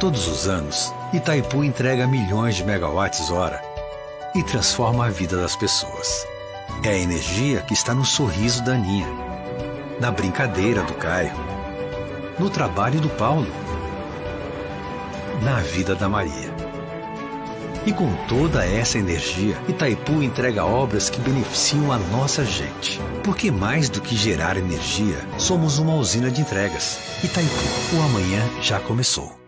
Todos os anos, Itaipu entrega milhões de megawatts-hora e transforma a vida das pessoas. É a energia que está no sorriso da Aninha, na brincadeira do Caio, no trabalho do Paulo, na vida da Maria. E com toda essa energia, Itaipu entrega obras que beneficiam a nossa gente. Porque mais do que gerar energia, somos uma usina de entregas. Itaipu, o amanhã já começou.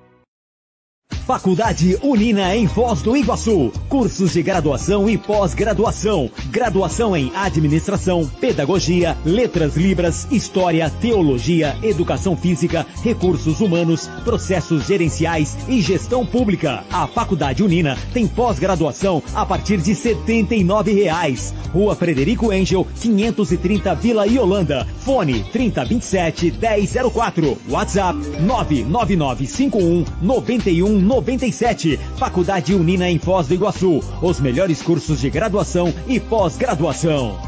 Faculdade Unina em Foz do Iguaçu. Cursos de graduação e pós-graduação. Graduação em Administração, Pedagogia, Letras Libras, História, Teologia, Educação Física, Recursos Humanos, Processos Gerenciais e Gestão Pública. A Faculdade Unina tem pós-graduação a partir de R$ 79,00. Rua Frederico Engel, 530 Vila Iolanda. Fone 3027-1004. WhatsApp 99951-9197. Faculdade Unina em Foz do Iguaçu. Os melhores cursos de graduação e pós-graduação.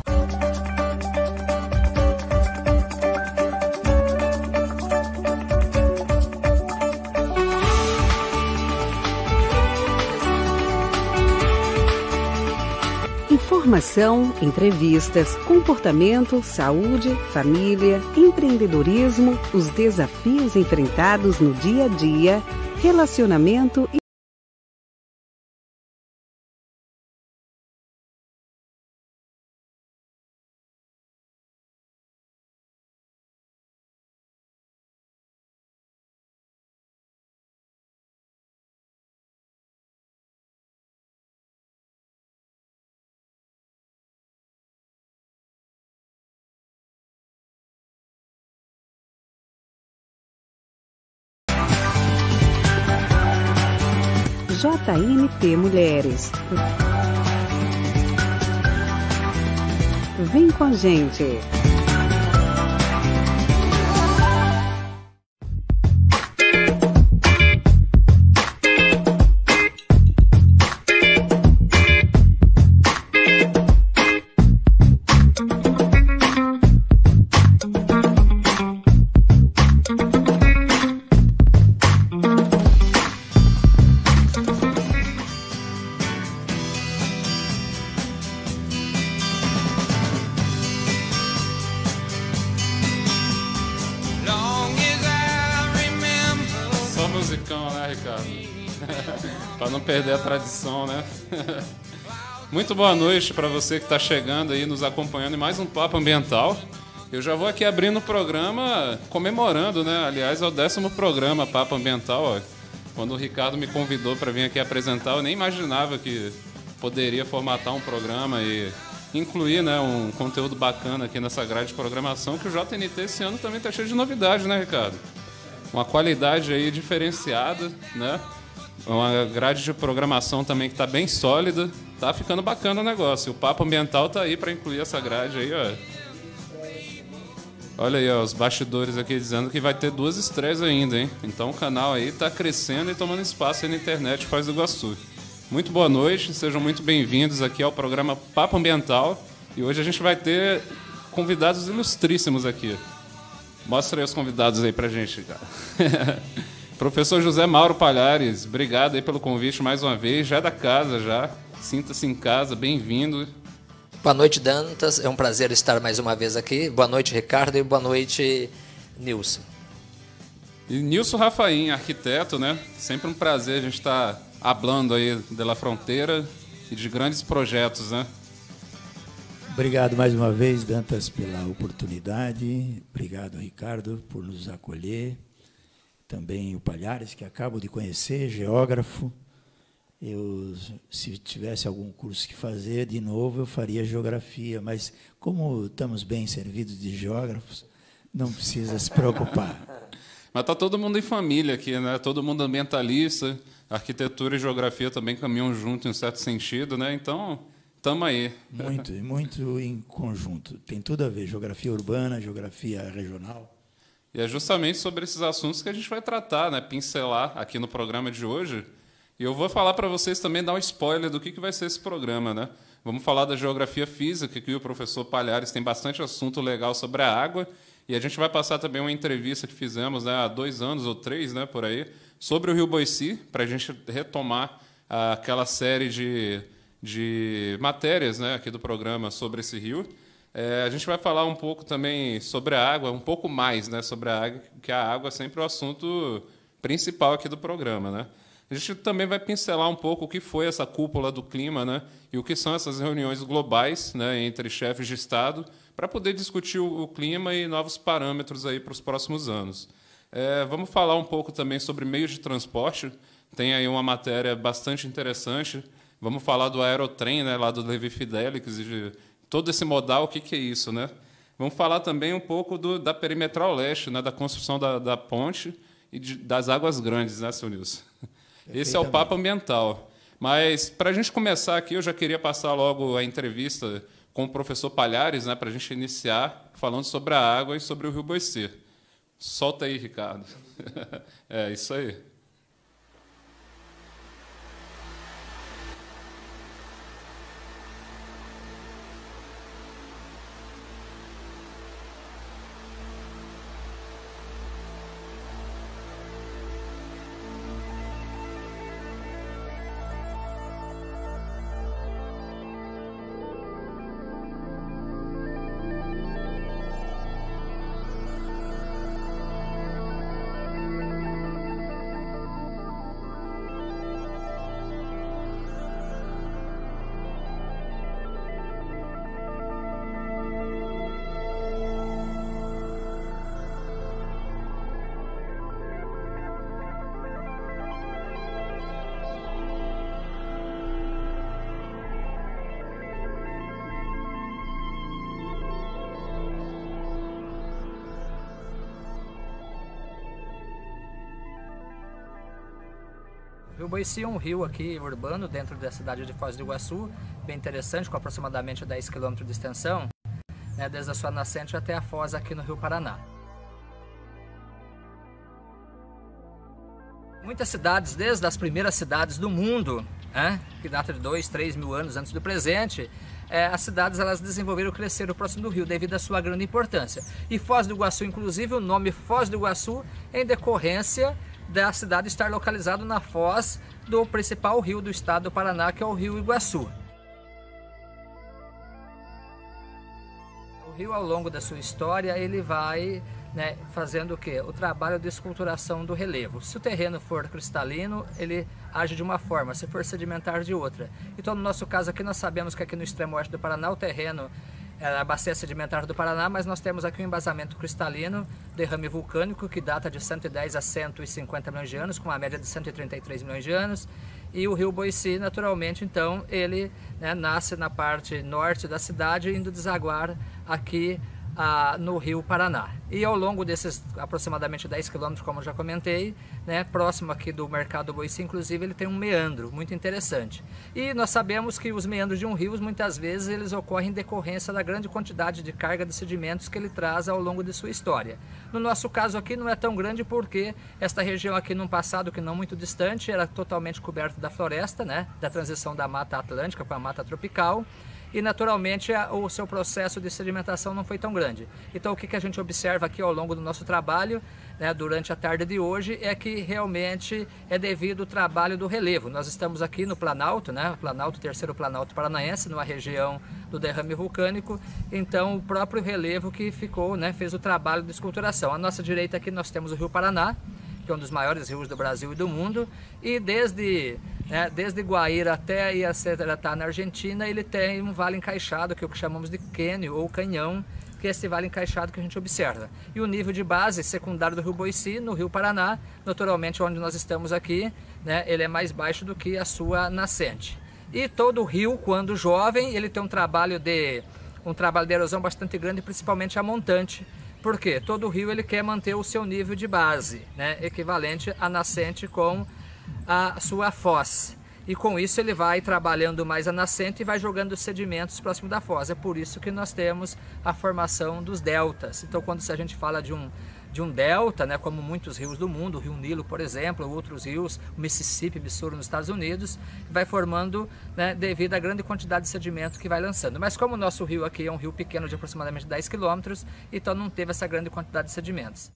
Informação, entrevistas, comportamento, saúde, família, empreendedorismo, os desafios enfrentados no dia a dia, relacionamento e JNT Mulheres. Vem com a gente. Para não perder a tradição, né? Muito boa noite para você que está chegando aí, nos acompanhando em mais um Papo Ambiental. Eu já vou aqui abrindo o programa comemorando, né? Aliás, é o 10º programa Papo Ambiental. Ó. Quando o Ricardo me convidou para vir aqui apresentar, eu nem imaginava que poderia formatar um programa e incluir, né, um conteúdo bacana aqui nessa grade de programação, que o JNT esse ano também está cheio de novidades, né, Ricardo? Uma qualidade aí diferenciada, né? Uma grade de programação também que está bem sólida. Tá ficando bacana o negócio. O Papo Ambiental tá aí para incluir essa grade aí, ó. Olha aí, ó, os bastidores aqui dizendo que vai ter 2 estreias ainda, hein? Então o canal aí tá crescendo e tomando espaço aí na internet Foz do Iguaçu. Muito boa noite, sejam muito bem-vindos aqui ao programa Papo Ambiental. E hoje a gente vai ter convidados ilustríssimos aqui. Mostra aí os convidados aí pra gente, cara. Professor José Mauro Palhares, obrigado aí pelo convite mais uma vez, já é da casa já, sinta-se em casa, bem-vindo. Boa noite, Dantas, é um prazer estar mais uma vez aqui. Boa noite, Ricardo, e boa noite, Nilson. E Nilson Rafaim, arquiteto, né? Sempre um prazer a gente estar hablando aí da fronteira e de grandes projetos, né? Obrigado mais uma vez, Dantas, pela oportunidade. Obrigado, Ricardo, por nos acolher. Também o Palhares, que acabo de conhecer, geógrafo. Se tivesse algum curso que fazer, de novo, eu faria geografia. Mas, como estamos bem servidos de geógrafos, não precisa se preocupar. Mas está todo mundo em família aqui, né? Todo mundo ambientalista. Arquitetura e geografia também caminham junto, em certo sentido, né? Então, estamos aí. Muito em conjunto. Tem tudo a ver, geografia urbana, geografia regional. E é justamente sobre esses assuntos que a gente vai tratar, né? Pincelar aqui no programa de hoje. E eu vou falar para vocês também, dar um spoiler do que vai ser esse programa, né? Vamos falar da geografia física, que o professor Palhares tem bastante assunto legal sobre a água. E a gente vai passar também uma entrevista que fizemos, né, há 2 anos ou 3, né, por aí, sobre o Rio Boici, para a gente retomar aquela série de matérias, né, aqui do programa sobre esse rio. A gente vai falar um pouco também sobre a água, um pouco mais, né, sobre a água, que a água é sempre o assunto principal aqui do programa, né? A gente também vai pincelar um pouco o que foi essa cúpula do clima, né, e o que são essas reuniões globais, né, entre chefes de Estado, para poder discutir o clima e novos parâmetros aí para os próximos anos. Vamos falar um pouco também sobre meios de transporte. Tem aí uma matéria bastante interessante. Vamos falar do aerotrem, né, lá do Levi Fidelix, de todo esse modal, o que é isso, né? Vamos falar também um pouco da Perimetral Leste, né, da construção da ponte e das Águas Grandes, né, seu Nilson? Esse é o papo ambiental. Mas, para a gente começar aqui, eu já queria passar logo a entrevista com o professor Palhares, né, para a gente iniciar falando sobre a água e sobre o Rio Boici. Solta aí, Ricardo. É isso aí. O Rio Boici é um rio aqui urbano dentro da cidade de Foz do Iguaçu, bem interessante, com aproximadamente 10 km de extensão, né, desde a sua nascente até a foz aqui no Rio Paraná. Muitas cidades, desde as primeiras cidades do mundo, que data de 2, 3 mil anos antes do presente, as cidades elas desenvolveram e cresceram próximo do rio devido à sua grande importância. E Foz do Iguaçu, inclusive, o nome Foz do Iguaçu é em decorrência da cidade estar localizada na foz do principal rio do estado do Paraná, que é o Rio Iguaçu. O rio, ao longo da sua história, ele vai fazendo o quê? O trabalho de esculturação do relevo. Se o terreno for cristalino, ele age de uma forma, se for sedimentar, de outra. Então, no nosso caso aqui, nós sabemos que aqui no extremo oeste do Paraná, o terreno é a bacia sedimentar do Paraná, mas nós temos aqui um embasamento cristalino, derrame vulcânico, que data de 110 a 150 milhões de anos, com uma média de 133 milhões de anos. E o Rio Boici, naturalmente, então, ele nasce na parte norte da cidade, indo desaguar aqui no Rio Paraná. E ao longo desses aproximadamente 10 quilômetros, como eu já comentei, próximo aqui do Mercado Boici, inclusive, ele tem um meandro muito interessante. E nós sabemos que os meandros de um rio, muitas vezes, eles ocorrem em decorrência da grande quantidade de carga de sedimentos que ele traz ao longo de sua história. No nosso caso aqui não é tão grande porque esta região aqui, num passado que não muito distante, era totalmente coberta da floresta, da transição da Mata Atlântica para a Mata Tropical. E naturalmente o seu processo de sedimentação não foi tão grande. Então o que a gente observa aqui ao longo do nosso trabalho, durante a tarde de hoje, é que realmente é devido ao trabalho do relevo. Nós estamos aqui no Planalto, Planalto, terceiro Planalto Paranaense, numa região do derrame vulcânico. Então o próprio relevo que ficou, fez o trabalho de esculturação. À nossa direita aqui nós temos o Rio Paraná, que é um dos maiores rios do Brasil e do mundo, e desde Guaíra até Iaceratá, na Argentina, ele tem um vale encaixado, que é o que chamamos de cânion ou canhão, que é esse vale encaixado que a gente observa. E o nível de base secundário do Rio Boici, no Rio Paraná, naturalmente onde nós estamos aqui, ele é mais baixo do que a sua nascente. E todo o rio, quando jovem, ele tem um trabalho de erosão bastante grande, principalmente a montante. Por quê? Todo rio ele quer manter o seu nível de base, equivalente à nascente com a sua foz. E com isso ele vai trabalhando mais a nascente e vai jogando sedimentos próximo da foz. É por isso que nós temos a formação dos deltas. Então, quando a gente fala de um delta, como muitos rios do mundo, o Rio Nilo, por exemplo, outros rios, o Mississippi, Missouri nos Estados Unidos, vai formando devido à grande quantidade de sedimento que vai lançando. Mas como o nosso rio aqui é um rio pequeno de aproximadamente 10 quilômetros, então não teve essa grande quantidade de sedimentos.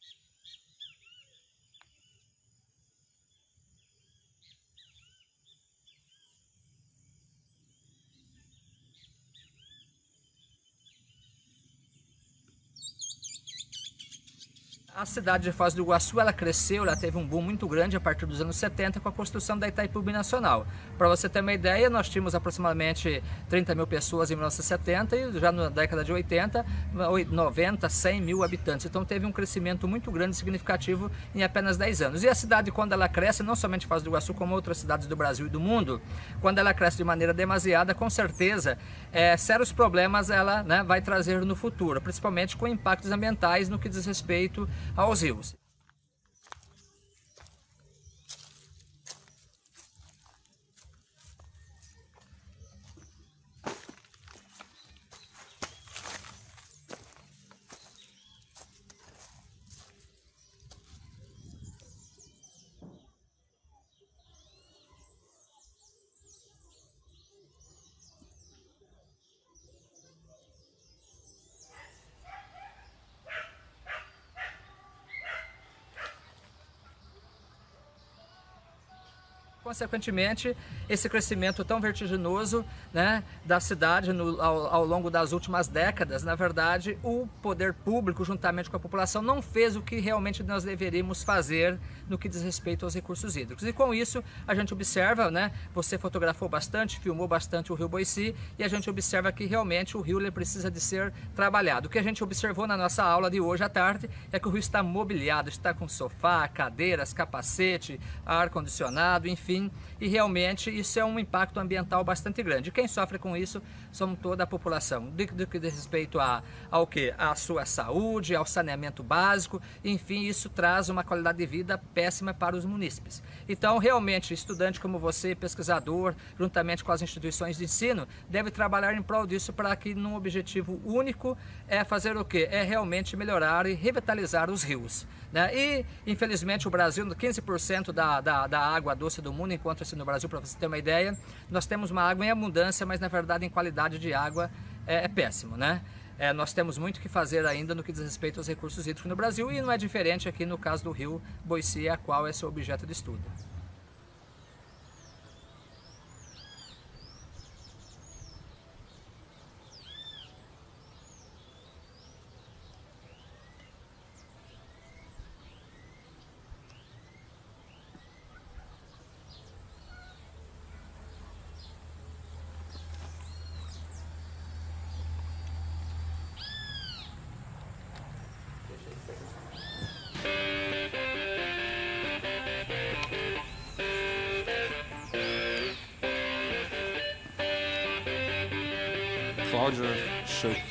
A cidade de Foz do Iguaçu, ela cresceu, ela teve um boom muito grande a partir dos anos 70 com a construção da Itaipu Binacional. Para você ter uma ideia, nós tínhamos aproximadamente 30 mil pessoas em 1970 e já na década de 80, 90, 100 mil habitantes. Então teve um crescimento muito grande e significativo em apenas 10 anos. E a cidade, quando ela cresce, não somente Foz do Iguaçu, como outras cidades do Brasil e do mundo, quando ela cresce de maneira demasiada, com certeza, sérios problemas ela, né, vai trazer no futuro, principalmente com impactos ambientais no que diz respeito aos rios. Consequentemente, esse crescimento tão vertiginoso, né, da cidade ao longo das últimas décadas, na verdade, o poder público, juntamente com a população, não fez o que realmente nós deveríamos fazer no que diz respeito aos recursos hídricos. E com isso, a gente observa, né, você fotografou bastante, filmou bastante o rio Boici, e a gente observa que realmente o rio ele precisa de ser trabalhado. O que a gente observou na nossa aula de hoje à tarde é que o rio está mobiliado, está com sofá, cadeiras, capacete, ar-condicionado, enfim, e realmente isso é um impacto ambiental bastante grande. Quem sofre com isso somos toda a população, do que diz respeito ao quê? À sua saúde, ao saneamento básico, enfim, isso traz uma qualidade de vida péssima para os munícipes. Então, realmente, estudante como você, pesquisador, juntamente com as instituições de ensino, deve trabalhar em prol disso para que num objetivo único é fazer o quê? É realmente melhorar e revitalizar os rios, né? E, infelizmente, o Brasil, 15% da água doce do mundo, enquanto no Brasil, para você ter uma ideia, nós temos uma água em abundância, mas na verdade em qualidade de água é péssimo, né? Nós temos muito o que fazer ainda no que diz respeito aos recursos hídricos no Brasil e não é diferente aqui no caso do rio Boici, a qual é seu objeto de estudo. Cláudia Schuch.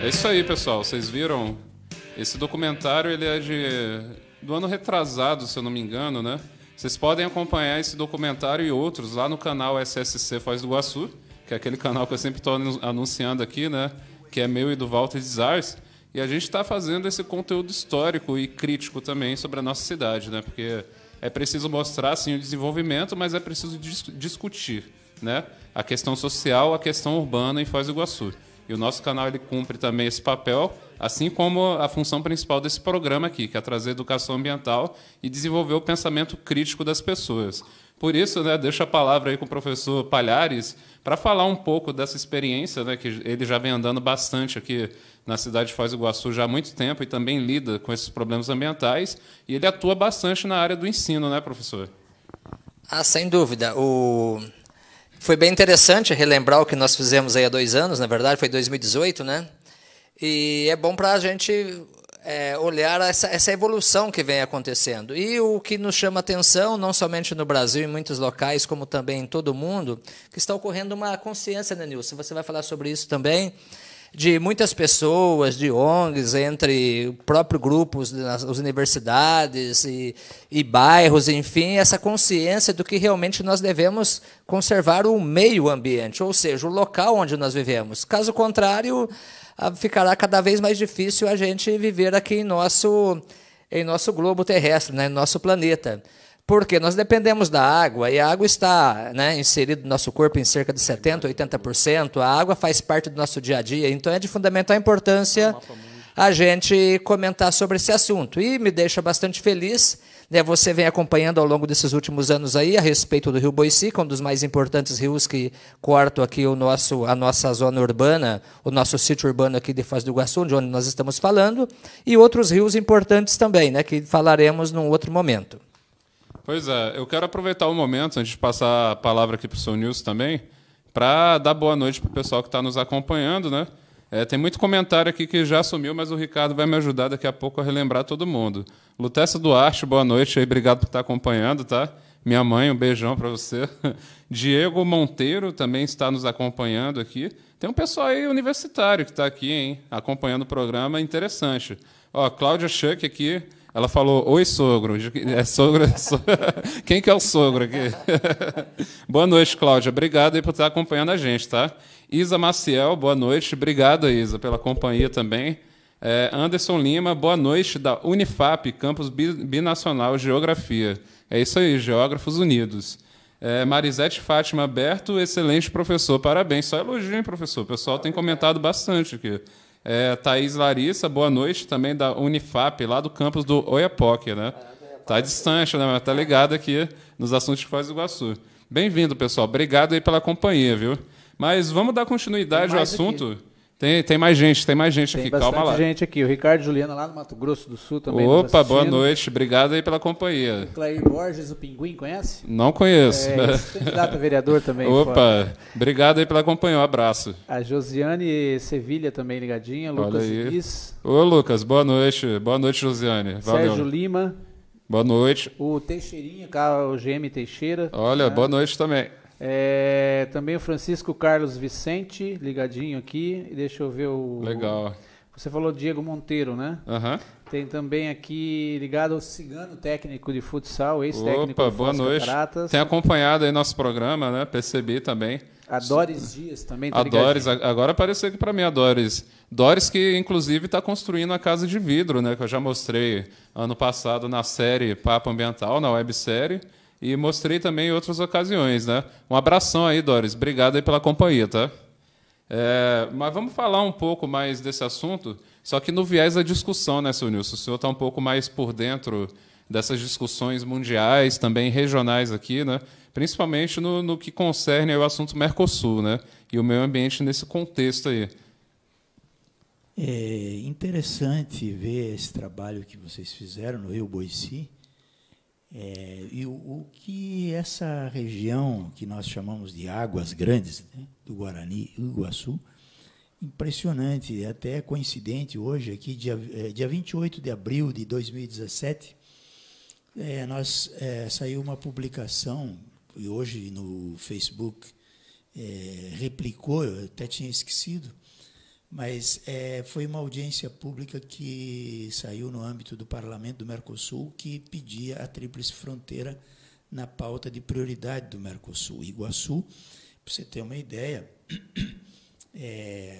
É isso aí, pessoal. Vocês viram? Esse documentário ele é do ano retrasado, se eu não me engano, né? Vocês podem acompanhar esse documentário e outros lá no canal SSC Foz do Iguaçu, que é aquele canal que eu sempre estou anunciando aqui, né? Que é meu e do Walter Zars. E a gente está fazendo esse conteúdo histórico e crítico também sobre a nossa cidade, né? Porque é preciso mostrar, sim, o desenvolvimento, mas é preciso discutir, né? A questão social, a questão urbana em Foz do Iguaçu. E o nosso canal ele cumpre também esse papel, assim como a função principal desse programa aqui, que é trazer educação ambiental e desenvolver o pensamento crítico das pessoas. Por isso, né, deixo a palavra aí com o professor Palhares para falar um pouco dessa experiência, né, que ele já vem andando bastante aqui na cidade de Foz do Iguaçu já há muito tempo e também lida com esses problemas ambientais, e ele atua bastante na área do ensino, né, professor? Sem dúvida. Foi bem interessante relembrar o que nós fizemos aí há 2 anos, na verdade, foi 2018, né? E é bom para a gente olhar essa evolução que vem acontecendo. E o que nos chama atenção, não somente no Brasil, em muitos locais, como também em todo o mundo, que está ocorrendo uma consciência, né, Nilson? Você vai falar sobre isso também, de muitas pessoas, de ONGs, entre próprios grupos das universidades e bairros, enfim, essa consciência do que realmente nós devemos conservar o meio ambiente, ou seja, o local onde nós vivemos. Caso contrário, ficará cada vez mais difícil a gente viver aqui em nosso globo terrestre, né, em nosso planeta. Porque nós dependemos da água, e a água está, né, inserida no nosso corpo em cerca de 70%, 80%. A água faz parte do nosso dia a dia, então é de fundamental importância a gente comentar sobre esse assunto. E me deixa bastante feliz né, você vem acompanhando ao longo desses últimos anos aí a respeito do Rio Boici, que é um dos mais importantes rios que cortam aqui a nossa zona urbana, o nosso sítio urbano aqui de Foz do Iguaçu, de onde nós estamos falando, e outros rios importantes também, né, que falaremos num outro momento. Pois é, eu quero aproveitar o momento, antes de passar a palavra aqui para o seu Nilson também, para dar boa noite para o pessoal que está nos acompanhando, né? Tem muito comentário aqui que já sumiu, mas o Ricardo vai me ajudar daqui a pouco a relembrar todo mundo. Lutécia Duarte, boa noite, aí, obrigado por estar acompanhando, tá? Minha mãe, um beijão para você. Diego Monteiro também está nos acompanhando aqui. Tem um pessoal aí universitário que está aqui, hein, acompanhando o programa, interessante. Ó, Cláudia Schuck aqui. Ela falou, oi, sogro. É sogro? Quem que é o sogro aqui? Boa noite, Cláudia. Obrigado aí por estar acompanhando a gente, tá? Isa Maciel, boa noite. Obrigado, Isa, pela companhia também. Anderson Lima, boa noite, da Unifap, Campus Binacional Geografia. É isso aí, Geógrafos Unidos. Marisete Fátima Berto, excelente professor. Parabéns. Só elogio, hein, professor? O pessoal tem comentado bastante aqui. Thaís Larissa, boa noite, também da Unifap, lá do campus do Oiapoque, né? Está distante, né? Mas está ligado aqui nos assuntos de Foz do Iguaçu. Bem-vindo, pessoal. Obrigado aí pela companhia, viu? Mas vamos dar continuidade ao assunto. Tem mais gente aqui, calma lá. Tem gente aqui, o Ricardo Juliana lá no Mato Grosso do Sul também. Opa, boa noite, obrigado aí pela companhia. O Clair Borges, o Pinguim, conhece? Não conheço. Candidato a vereador também. Opa, obrigado aí pela companhia, um abraço. A Josiane Sevilha também ligadinha, Lucas Luiz. Ô, Lucas, boa noite, Josiane. Valeu. Sérgio Lima. Boa noite. O Teixeirinha, o GM Teixeira. Olha, né? Boa noite também. Também o Francisco Carlos Vicente, ligadinho aqui. E deixa eu ver o... Legal. Você falou Diego Monteiro, né? Uhum. Tem também aqui ligado o Cigano, técnico de futsal, ex-técnico do Foz noite. Cataratas. Tem acompanhado aí nosso programa, né? Percebi também. A Doris Dias também. A Doris, agora apareceu aqui para mim a Doris. Doris que, inclusive, está construindo a casa de vidro, né? Que eu já mostrei ano passado na série Papo Ambiental, na websérie. E mostrei também em outras ocasiões, né? Um abração aí, Doris. Obrigado aí pela companhia, tá? Mas vamos falar um pouco mais desse assunto, só que no viés da discussão, né, seu Nilson? O senhor está um pouco mais por dentro dessas discussões mundiais, também regionais aqui, né? Principalmente no que concerne ao assunto Mercosul, né? E o meio ambiente nesse contexto aí. É interessante ver esse trabalho que vocês fizeram no Rio Boici, e o que essa região que nós chamamos de Águas Grandes, né, do Guarani e Iguaçu, impressionante, até coincidente hoje, aqui, dia 28 de abril de 2017, saiu uma publicação, e hoje no Facebook replicou, eu até tinha esquecido, mas foi uma audiência pública que saiu no âmbito do Parlamento do Mercosul, que pedia a tríplice fronteira na pauta de prioridade do Mercosul. Iguaçu, para você ter uma ideia,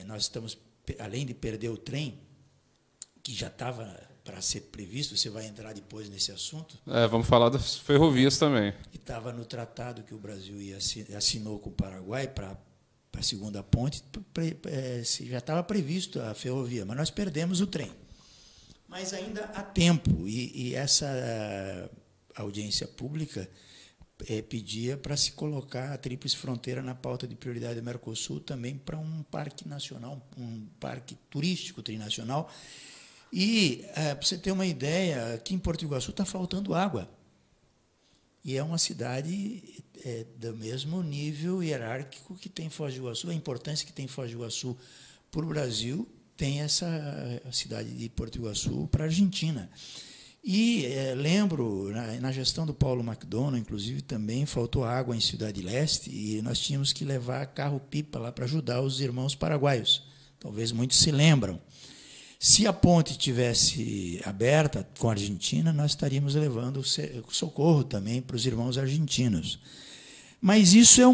nós estamos, além de perder o trem, que já estava para ser previsto, você vai entrar depois nesse assunto. Vamos falar das ferrovias também. Que estava no tratado que o Brasil assinou com o Paraguai para a segunda ponte, já estava previsto a ferrovia, mas nós perdemos o trem. Mas ainda há tempo, e essa audiência pública pedia para se colocar a tríplice fronteira na pauta de prioridade do Mercosul também para um parque nacional, um parque turístico trinacional. E, para você ter uma ideia, aqui em Porto Iguaçu está faltando água. E é uma cidade do mesmo nível hierárquico que tem Foz do Iguaçu. A importância que tem Foz do Iguaçu para o Brasil tem a cidade de Porto Iguaçu para a Argentina. E lembro, na gestão do Paulo McDonald, inclusive, também faltou água em Cidade Leste e nós tínhamos que levar carro-pipa lá para ajudar os irmãos paraguaios. Talvez muitos se lembram. Se a ponte tivesse aberta com a Argentina, nós estaríamos levando socorro também para os irmãos argentinos. Mas isso é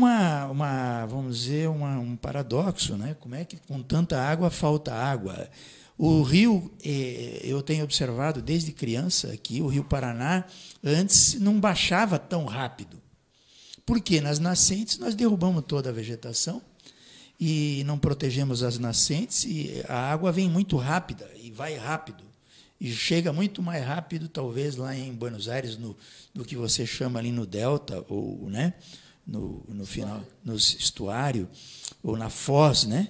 vamos dizer, um paradoxo, né? Como é que com tanta água falta água? O rio, eu tenho observado desde criança aqui, o Rio Paraná, antes não baixava tão rápido. Por quê? Nas nascentes nós derrubamos toda a vegetação e não protegemos as nascentes, e a água vem muito rápida e vai rápido. E chega muito mais rápido, talvez, lá em Buenos Aires, do que você chama ali no Delta, ou, né, no final, no estuário, ou na Foz, né?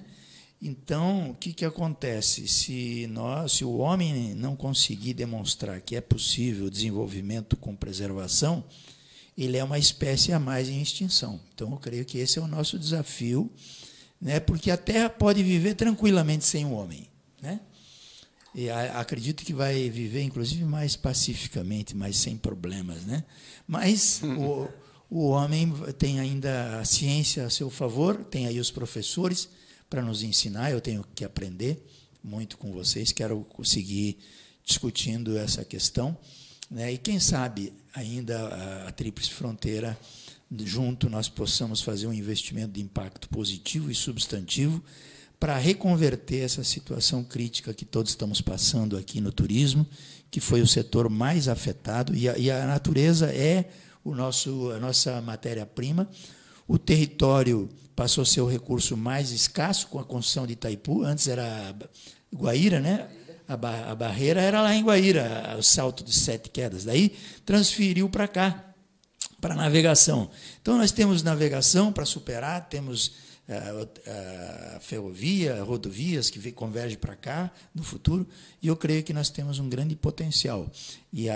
Então, o que acontece? Se o homem não conseguir demonstrar que é possível o desenvolvimento com preservação, ele é uma espécie a mais em extinção. Então, eu creio que esse é o nosso desafio, né? Porque a Terra pode viver tranquilamente sem o homem, né? E acredito que vai viver, inclusive, mais pacificamente, mais sem problemas, né? Mas o homem tem ainda a ciência a seu favor, tem aí os professores para nos ensinar, eu tenho que aprender muito com vocês, quero seguir discutindo essa questão, né? E quem sabe ainda a Tríplice Fronteira, junto, nós possamos fazer um investimento de impacto positivo e substantivo para reconverter essa situação crítica que todos estamos passando aqui no turismo, que foi o setor mais afetado, e a natureza é a nossa matéria-prima. O território passou a ser o recurso mais escasso com a construção de Itaipu. Antes era Guaíra, né? A barreira era lá em Guaíra, o salto de 7 quedas. Daí transferiu para cá, para a navegação. Então, nós temos navegação para superar, temos a ferrovia, rodovias que convergem para cá no futuro, e eu creio que nós temos um grande potencial. E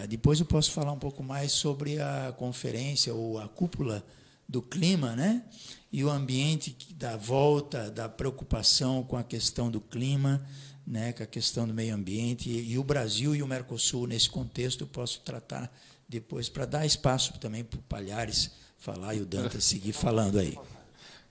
depois eu posso falar um pouco mais sobre a conferência ou a cúpula do clima, né? E o ambiente da volta, da preocupação com a questão do clima, né? Com a questão do meio ambiente, e o Brasil e o Mercosul, nesse contexto, eu posso tratar depois, para dar espaço também para o Palhares falar e o Dantas seguir falando aí.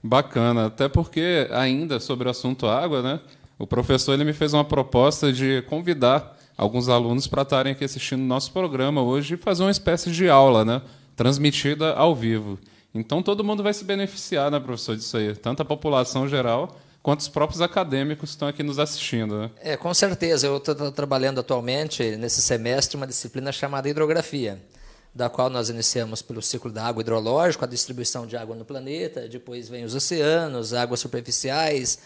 Bacana, até porque, ainda sobre o assunto água, né? O professor me fez uma proposta de convidar alguns alunos para estarem aqui assistindo o nosso programa hoje e fazer uma espécie de aula, né? Transmitida ao vivo. Então, todo mundo vai se beneficiar, né, professor, disso aí? Tanto a população geral quanto os próprios acadêmicos que estão aqui nos assistindo, né? Com certeza. Eu estou trabalhando atualmente, nesse semestre, uma disciplina chamada hidrografia, da qual nós iniciamos pelo ciclo da água hidrológica, a distribuição de água no planeta, depois vem os oceanos, águas superficiais,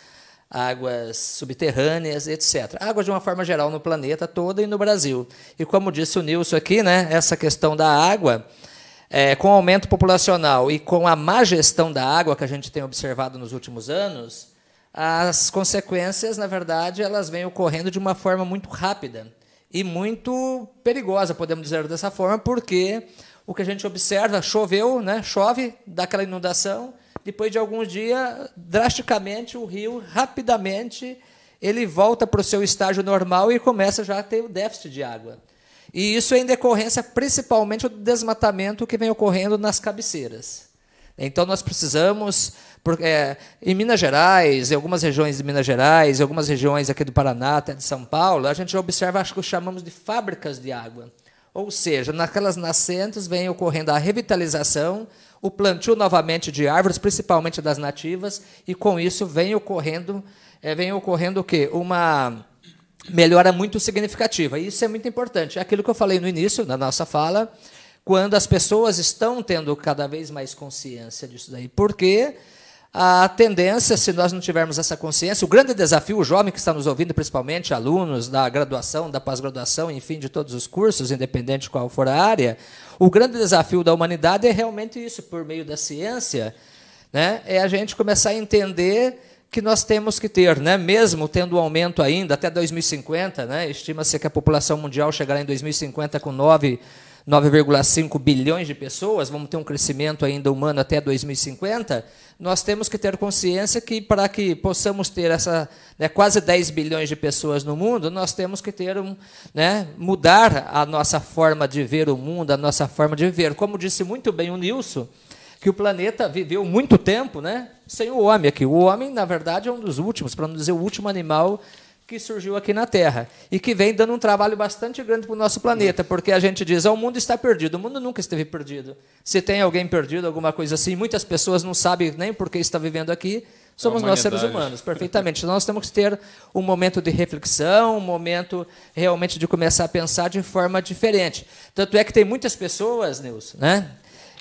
águas subterrâneas, etc. Água de uma forma geral no planeta todo e no Brasil. E como disse o Nilson aqui, né, essa questão da água, com o aumento populacional e com a má gestão da água que a gente tem observado nos últimos anos, as consequências, na verdade, elas vêm ocorrendo de uma forma muito rápida e muito perigosa, podemos dizer dessa forma, porque o que a gente observa, choveu, né, chove, dá aquela inundação, depois de alguns dias, drasticamente, o rio, rapidamente, ele volta para o seu estágio normal e começa já a ter o déficit de água. E isso é em decorrência, principalmente, do desmatamento que vem ocorrendo nas cabeceiras. Então, nós precisamos, em Minas Gerais, em algumas regiões de Minas Gerais, em algumas regiões aqui do Paraná, até de São Paulo, a gente observa, acho que chamamos de fábricas de água. Ou seja, naquelas nascentes vem ocorrendo a revitalização, o plantio novamente de árvores, principalmente das nativas, e com isso vem ocorrendo o quê? Uma melhora muito significativa. E isso é muito importante. É aquilo que eu falei no início, na nossa fala, quando as pessoas estão tendo cada vez mais consciência disso daí. Porque a tendência, se nós não tivermos essa consciência, o grande desafio, o jovem que está nos ouvindo, principalmente alunos da graduação, da pós-graduação, enfim, de todos os cursos, independente de qual for a área, o grande desafio da humanidade é realmente isso, por meio da ciência, né, é a gente começar a entender que nós temos que ter, né, mesmo tendo um aumento ainda até 2050, né, estima-se que a população mundial chegará em 2050 com 9,5 bilhões de pessoas, vamos ter um crescimento ainda humano até 2050, nós temos que ter consciência que, para que possamos ter quase 10 bilhões de pessoas no mundo, nós temos que ter mudar a nossa forma de ver o mundo, a nossa forma de viver. Como disse muito bem o Nilson, que o planeta viveu muito tempo, né, sem o homem aqui. O homem, na verdade, é um dos últimos, para não dizer o último animal que surgiu aqui na Terra e que vem dando um trabalho bastante grande para o nosso planeta, porque a gente diz, o mundo está perdido. O mundo nunca esteve perdido. Se tem alguém perdido, alguma coisa assim, muitas pessoas não sabem nem por que está vivendo aqui, somos nós seres humanos, perfeitamente. Nós temos que ter um momento de reflexão, um momento realmente de começar a pensar de forma diferente. Tanto é que tem muitas pessoas, Nilson, né,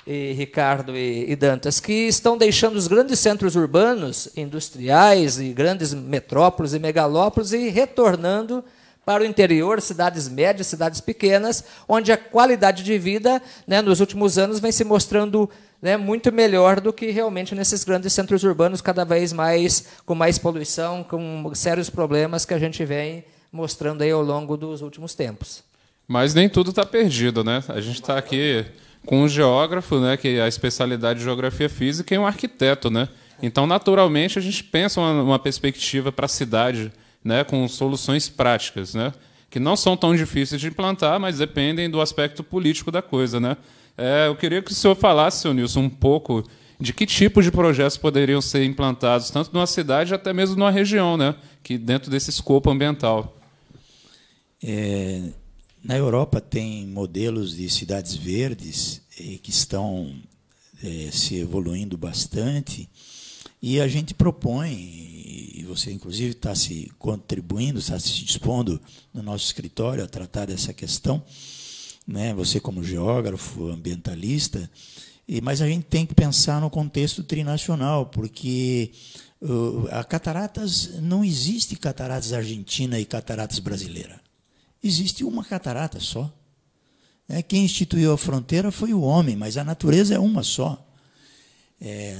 e Ricardo e Dantas, que estão deixando os grandes centros urbanos, industriais e grandes metrópoles e megalópolis e retornando para o interior, cidades médias, cidades pequenas, onde a qualidade de vida, né, nos últimos anos vem se mostrando, né, muito melhor do que realmente nesses grandes centros urbanos, cada vez mais com mais poluição, com sérios problemas que a gente vem mostrando aí ao longo dos últimos tempos. Mas nem tudo está perdido, né? A gente está aqui com um geógrafo, né, que é a especialidade de geografia física, e um arquiteto, né? Então, naturalmente, a gente pensa uma perspectiva para a cidade, né, com soluções práticas, né, que não são tão difíceis de implantar, mas dependem do aspecto político da coisa, né? Eu queria que o senhor falasse, senhor Nilson, um pouco de que tipo de projetos poderiam ser implantados, tanto numa cidade até mesmo numa região, né, que dentro desse escopo ambiental. Na Europa tem modelos de cidades verdes que estão se evoluindo bastante, e a gente propõe, e você inclusive está se contribuindo, está se dispondo no nosso escritório a tratar dessa questão, né? Você como geógrafo, ambientalista, mas a gente tem que pensar no contexto trinacional, porque a cataratas, não existe cataratas argentina e cataratas brasileira. Existe uma catarata só. Quem instituiu a fronteira foi o homem, mas a natureza é uma só.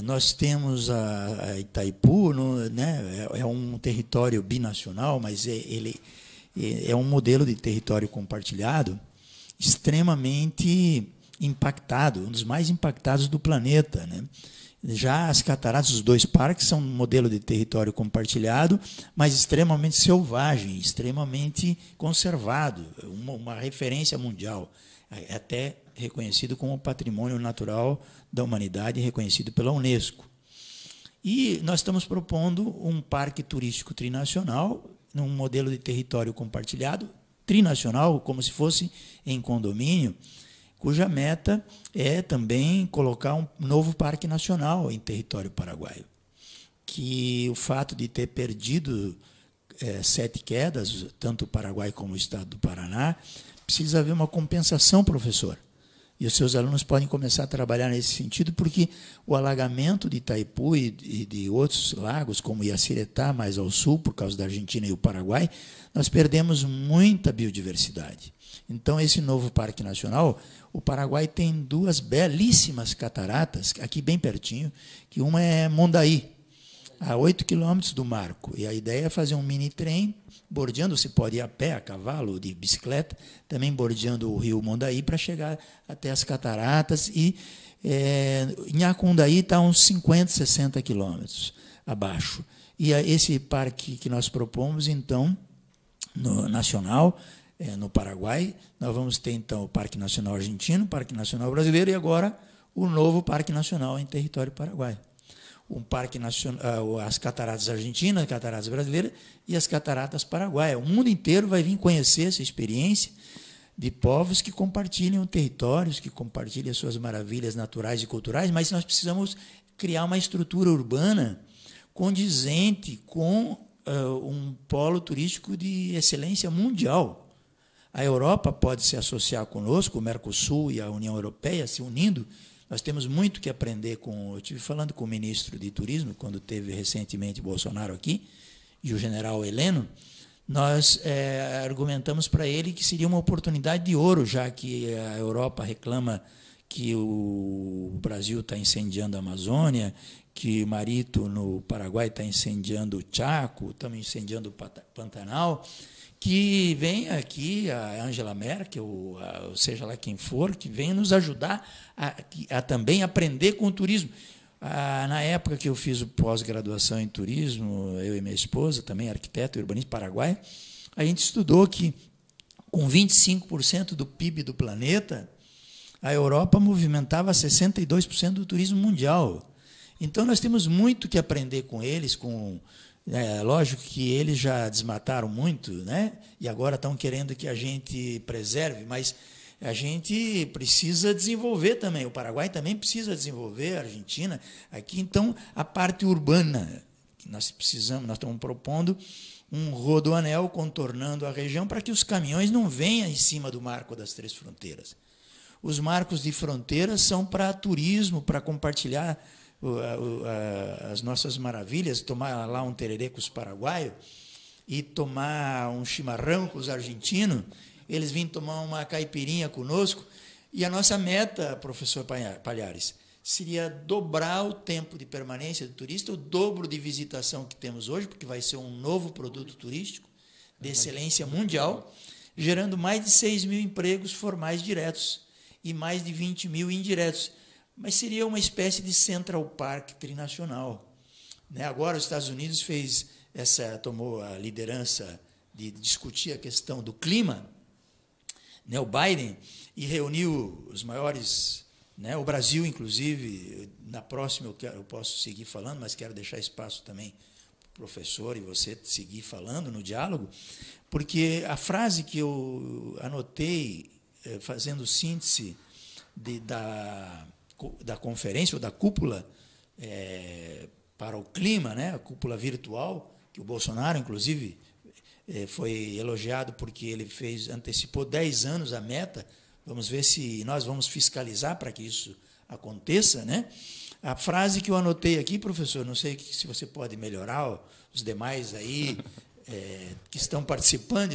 Nós temos a Itaipu, né, é um território binacional, mas ele é um modelo de território compartilhado extremamente impactado, um dos mais impactados do planeta, né? Já as cataratas, os dois parques, são um modelo de território compartilhado, mas extremamente selvagem, extremamente conservado, uma referência mundial, até reconhecido como patrimônio natural da humanidade, reconhecido pela Unesco. E nós estamos propondo um parque turístico trinacional, num modelo de território compartilhado, trinacional, como se fosse em condomínio, cuja meta é também colocar um novo parque nacional em território paraguaio. Que o fato de ter perdido 7 quedas, tanto o Paraguai como o estado do Paraná, precisa haver uma compensação, professor. E os seus alunos podem começar a trabalhar nesse sentido, porque o alagamento de Itaipu e de outros lagos, como Yacyretá, mais ao sul, por causa da Argentina e o Paraguai, nós perdemos muita biodiversidade. Então, esse novo Parque Nacional, o Paraguai tem 2 belíssimas cataratas, aqui bem pertinho, que uma é Mondaí, a 8 quilômetros do Marco. E a ideia é fazer um mini-trem, bordeando, você pode ir a pé, a cavalo, de bicicleta, também bordeando o rio Mondaí para chegar até as cataratas. E em Acundaí está uns 50, 60 quilômetros abaixo. E esse parque que nós propomos, então, no nacional, no Paraguai, nós vamos ter, então, o Parque Nacional Argentino, o Parque Nacional Brasileiro e agora o novo Parque Nacional em território paraguaio. Um parque nacional, as cataratas argentinas, as cataratas brasileiras e as cataratas paraguaias. O mundo inteiro vai vir conhecer essa experiência de povos que compartilham territórios, que compartilham as suas maravilhas naturais e culturais, mas nós precisamos criar uma estrutura urbana condizente com um polo turístico de excelência mundial. A Europa pode se associar conosco, o Mercosul e a União Europeia se unindo. Nós temos muito que aprender com... Eu estive falando com o ministro de Turismo, quando teve recentemente Bolsonaro aqui, e o general Heleno. Nós argumentamos para ele que seria uma oportunidade de ouro, já que a Europa reclama que o Brasil está incendiando a Amazônia, que Marito, no Paraguai, está incendiando o Chaco, estamos incendiando o Pantanal, que vem aqui a Angela Merkel, seja lá quem for, que venha nos ajudar a também aprender com o turismo. Na época que eu fiz o pós-graduação em turismo, eu e minha esposa, também arquiteto e urbanista paraguai, a gente estudou que, com 25% do PIB do planeta, a Europa movimentava 62% do turismo mundial. Então, nós temos muito que aprender com eles, lógico que eles já desmataram muito, né? E agora estão querendo que a gente preserve, mas a gente precisa desenvolver também. O Paraguai também precisa desenvolver, a Argentina. Aqui, então, a parte urbana, que nós estamos propondo um rodoanel contornando a região para que os caminhões não venham em cima do Marco das Três Fronteiras. Os marcos de fronteira são para turismo, para compartilhar as nossas maravilhas, tomar lá um tererê com os paraguaios, e tomar um chimarrão com os argentinos, eles vêm tomar uma caipirinha conosco. E a nossa meta, professor Palhares, seria dobrar o tempo de permanência do turista, o dobro de visitação que temos hoje, porque vai ser um novo produto turístico de excelência mundial, gerando mais de 6 mil empregos formais diretos e mais de 20 mil indiretos. Mas seria uma espécie de Central Park trinacional. Agora, os Estados Unidos tomou a liderança de discutir a questão do clima, o Biden, e reuniu os maiores, o Brasil, inclusive. Na próxima eu posso seguir falando, mas quero deixar espaço também para o professor e você seguir falando no diálogo, porque a frase que eu anotei, fazendo síntese da conferência, ou da cúpula para o clima, a cúpula virtual, que o Bolsonaro, inclusive, foi elogiado porque ele antecipou 10 anos a meta. Vamos ver se nós vamos fiscalizar para que isso aconteça. A frase que eu anotei aqui, professor, não sei se você pode melhorar, os demais aí que estão participando,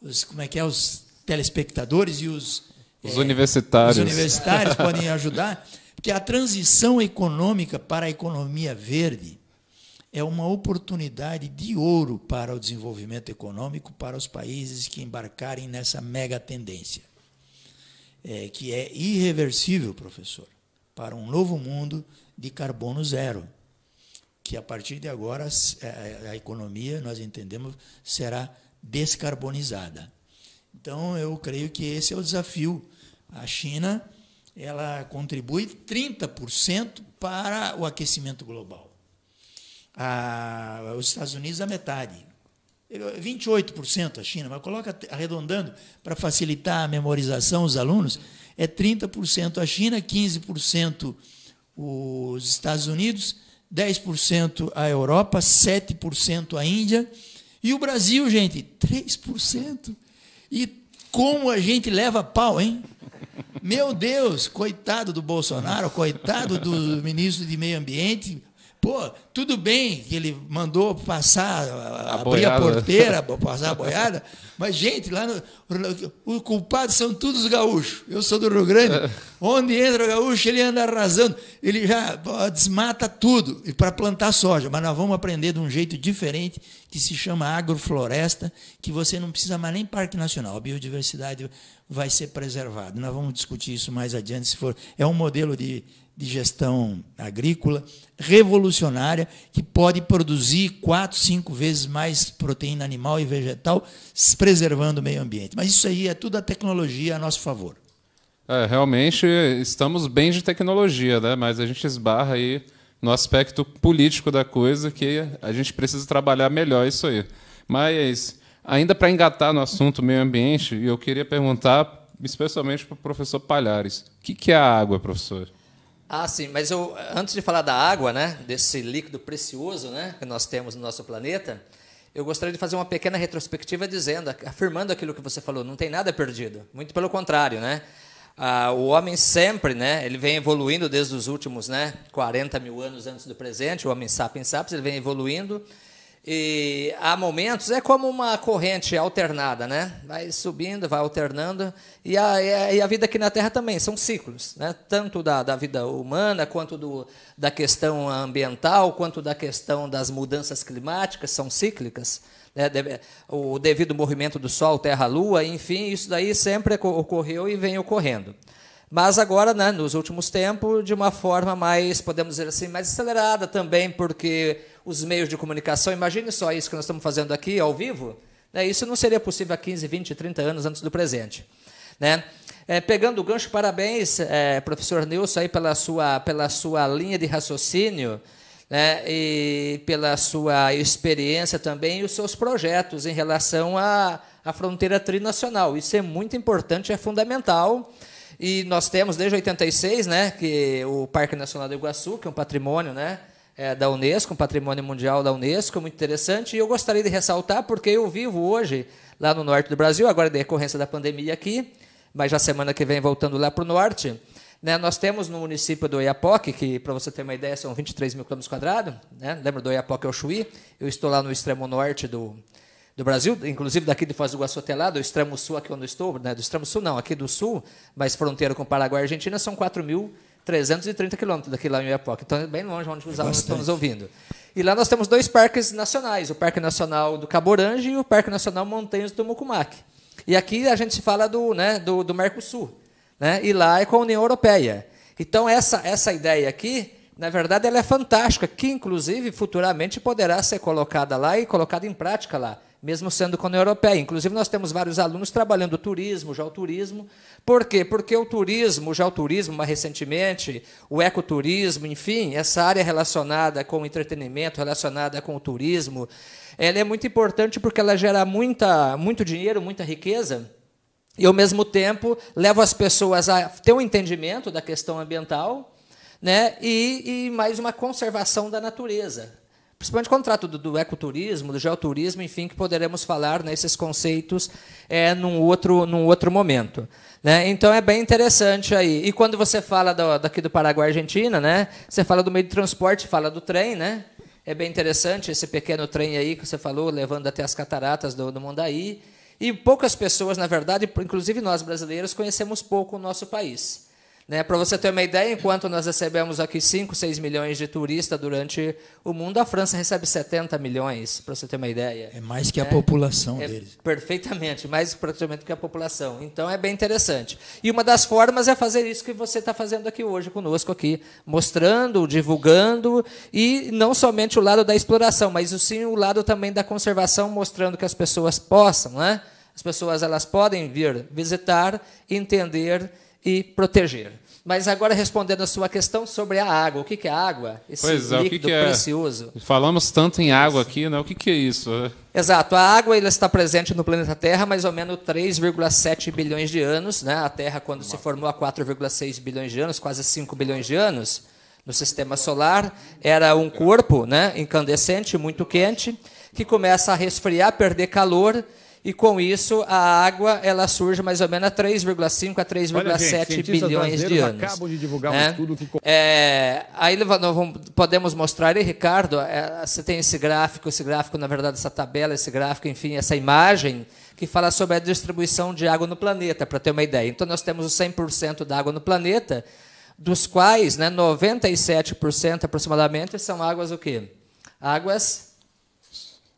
os telespectadores e os universitários. Os universitários podem ajudar, porque a transição econômica para a economia verde é uma oportunidade de ouro para o desenvolvimento econômico para os países que embarcarem nessa mega tendência, que é irreversível, professor, para um novo mundo de carbono zero, que a partir de agora a economia, nós entendemos, será descarbonizada. Então, eu creio que esse é o desafio. A China, ela contribui 30% para o aquecimento global. Os Estados Unidos, a metade. 28% a China, mas coloca arredondando para facilitar a memorização dos alunos, é 30% a China, 15% os Estados Unidos, 10% a Europa, 7% a Índia, e o Brasil, gente, 3%. E como a gente leva pau, hein? Meu Deus, coitado do Bolsonaro, coitado do ministro de Meio Ambiente. Pô, tudo bem que ele mandou abrir a porteira, passar a boiada, mas, gente, lá os culpados são todos gaúchos. Eu sou do Rio Grande. Onde entra o gaúcho, ele anda arrasando. Ele já desmata tudo para plantar soja. Mas nós vamos aprender de um jeito diferente, que se chama agrofloresta, que você não precisa mais nem parque nacional. A biodiversidade vai ser preservada. Nós vamos discutir isso mais adiante, se for. É um modelo de gestão agrícola revolucionária, que pode produzir 4, 5 vezes mais proteína animal e vegetal, preservando o meio ambiente. Mas isso aí é tudo a tecnologia a nosso favor. Realmente estamos bem de tecnologia, mas a gente esbarra aí no aspecto político da coisa, que a gente precisa trabalhar melhor isso aí. Mas, ainda para engatar no assunto meio ambiente, eu queria perguntar, especialmente para o professor Palhares, o que é a água, professor? Sim, mas antes de falar da água, desse líquido precioso, que nós temos no nosso planeta, eu gostaria de fazer uma pequena retrospectiva afirmando aquilo que você falou, não tem nada perdido, muito pelo contrário, o homem sempre, ele vem evoluindo desde os últimos 40 mil anos antes do presente, o homem sapiens sapiens, ele vem evoluindo, e há momentos, é como uma corrente alternada, vai subindo, vai alternando, e a vida aqui na Terra também, são ciclos, tanto da vida humana, quanto da questão ambiental, quanto da questão das mudanças climáticas, são cíclicas, o devido movimento do Sol, Terra, Lua, enfim, isso daí sempre ocorreu e vem ocorrendo. Mas agora, nos últimos tempos, de uma forma mais, podemos dizer assim, mais acelerada também, porque os meios de comunicação, imagine só isso que nós estamos fazendo aqui, ao vivo, isso não seria possível há 15, 20, 30 anos antes do presente. Pegando o gancho, parabéns, professor Nilson, aí pela sua linha de raciocínio, e pela sua experiência também e os seus projetos em relação à fronteira trinacional. Isso é muito importante, é fundamental. E nós temos, desde 86, que o Parque Nacional do Iguaçu, que é um patrimônio da Unesco, um patrimônio mundial da Unesco, muito interessante. E eu gostaria de ressaltar, porque eu vivo hoje lá no norte do Brasil, agora em decorrência da pandemia aqui, mas já semana que vem voltando lá para o norte. Nós temos no município do Oiapoque, que, para você ter uma ideia, são 23 mil quilômetros quadrados. Lembra do Oiapoque ao Chuí? Eu estou lá no extremo norte do Brasil, inclusive daqui de Foz do Iguaçu até lá, do extremo sul, aqui onde eu estou, né, do extremo sul não, aqui do sul, mas fronteira com Paraguai e Argentina, são 4.330 quilômetros daqui lá em Oiapoque. Então é bem longe onde os alunos estão nos ouvindo. E lá nós temos 2 parques nacionais, o Parque Nacional do Cabo Orange e o Parque Nacional Montanhas do Mucumac. E aqui a gente fala do Mercosul, né? E lá é com a União Europeia. Então essa ideia aqui, na verdade, ela é fantástica, que inclusive futuramente poderá ser colocada lá e colocada em prática lá, mesmo sendo com a União Europeia. Inclusive nós temos vários alunos trabalhando o turismo, já o turismo. Por quê? Porque o turismo, já o turismo mais recentemente, o ecoturismo, enfim, essa área relacionada com o entretenimento, relacionada com o turismo, ela é muito importante porque ela gera muito dinheiro, muita riqueza, e, ao mesmo tempo, leva as pessoas a ter um entendimento da questão ambiental, né, e mais uma conservação da natureza. Principalmente quando trata do ecoturismo, do geoturismo, enfim, que poderemos falar nesses conceitos num outro momento. Né? Então, é bem interessante aí. E quando você fala daqui do Paraguai e Argentina, né, você fala do meio de transporte, fala do trem, né? É bem interessante esse pequeno trem aí que você falou, levando até as cataratas do Mondaí. E poucas pessoas, na verdade, inclusive nós brasileiros, conhecemos pouco o nosso país. Né? Para você ter uma ideia, enquanto nós recebemos aqui 5, 6 milhões de turistas durante o mundo, a França recebe 70 milhões, para você ter uma ideia. É mais que a população deles. Perfeitamente, mais praticamente que a população. Então, é bem interessante. E uma das formas é fazer isso que você está fazendo aqui hoje conosco, aqui, mostrando, divulgando, e não somente o lado da exploração, mas sim o lado também da conservação, mostrando que as pessoas possam, né? As pessoas elas podem vir visitar, entender e proteger. Mas agora, respondendo a sua questão sobre a água. O que é a água? Esse líquido precioso. Falamos tanto em água aqui, né? O que é isso? Exato. A água ela está presente no planeta Terra há mais ou menos 3,7 bilhões de anos. Né? A Terra, quando se formou há 4,6 bilhões de anos, quase 5 bilhões de anos, no Sistema Solar, era um corpo, né, incandescente, muito quente, que começa a resfriar, perder calor. E, com isso, a água ela surge mais ou menos a 3,5 a 3,7 bilhões de anos. Acabam de divulgar um estudo que... Aí nós podemos mostrar aí, Ricardo, você tem esse gráfico, na verdade, essa tabela, esse gráfico, enfim, essa imagem, que fala sobre a distribuição de água no planeta, para ter uma ideia. Então, nós temos os 100% da água no planeta, dos quais, né, 97% aproximadamente são águas o quê? Águas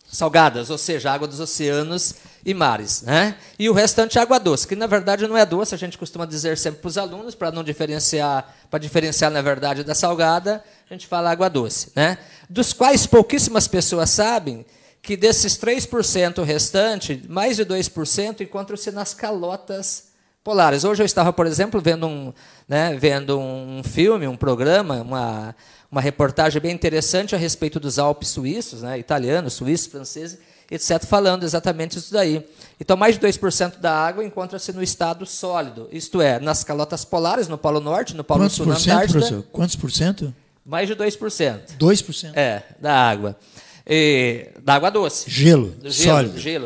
salgadas, ou seja, água dos oceanos e mares. Né? E o restante é água doce, que na verdade não é doce, a gente costuma dizer sempre para os alunos, para não diferenciar, para diferenciar na verdade da salgada, a gente fala água doce. Né? Dos quais pouquíssimas pessoas sabem que desses 3% restante, mais de 2% encontram-se nas calotas polares. Hoje eu estava, por exemplo, vendo um filme, um programa, uma reportagem bem interessante a respeito dos Alpes suíços, né, italianos, suíços, franceses, etc., falando exatamente isso daí. Então, mais de 2% da água encontra-se no estado sólido, isto é, nas calotas polares, no Polo Norte, no Polo Sul, na Antártida. Professor? Quantos por cento? Mais de 2%. 2%? Da água. Da água doce. Gelo.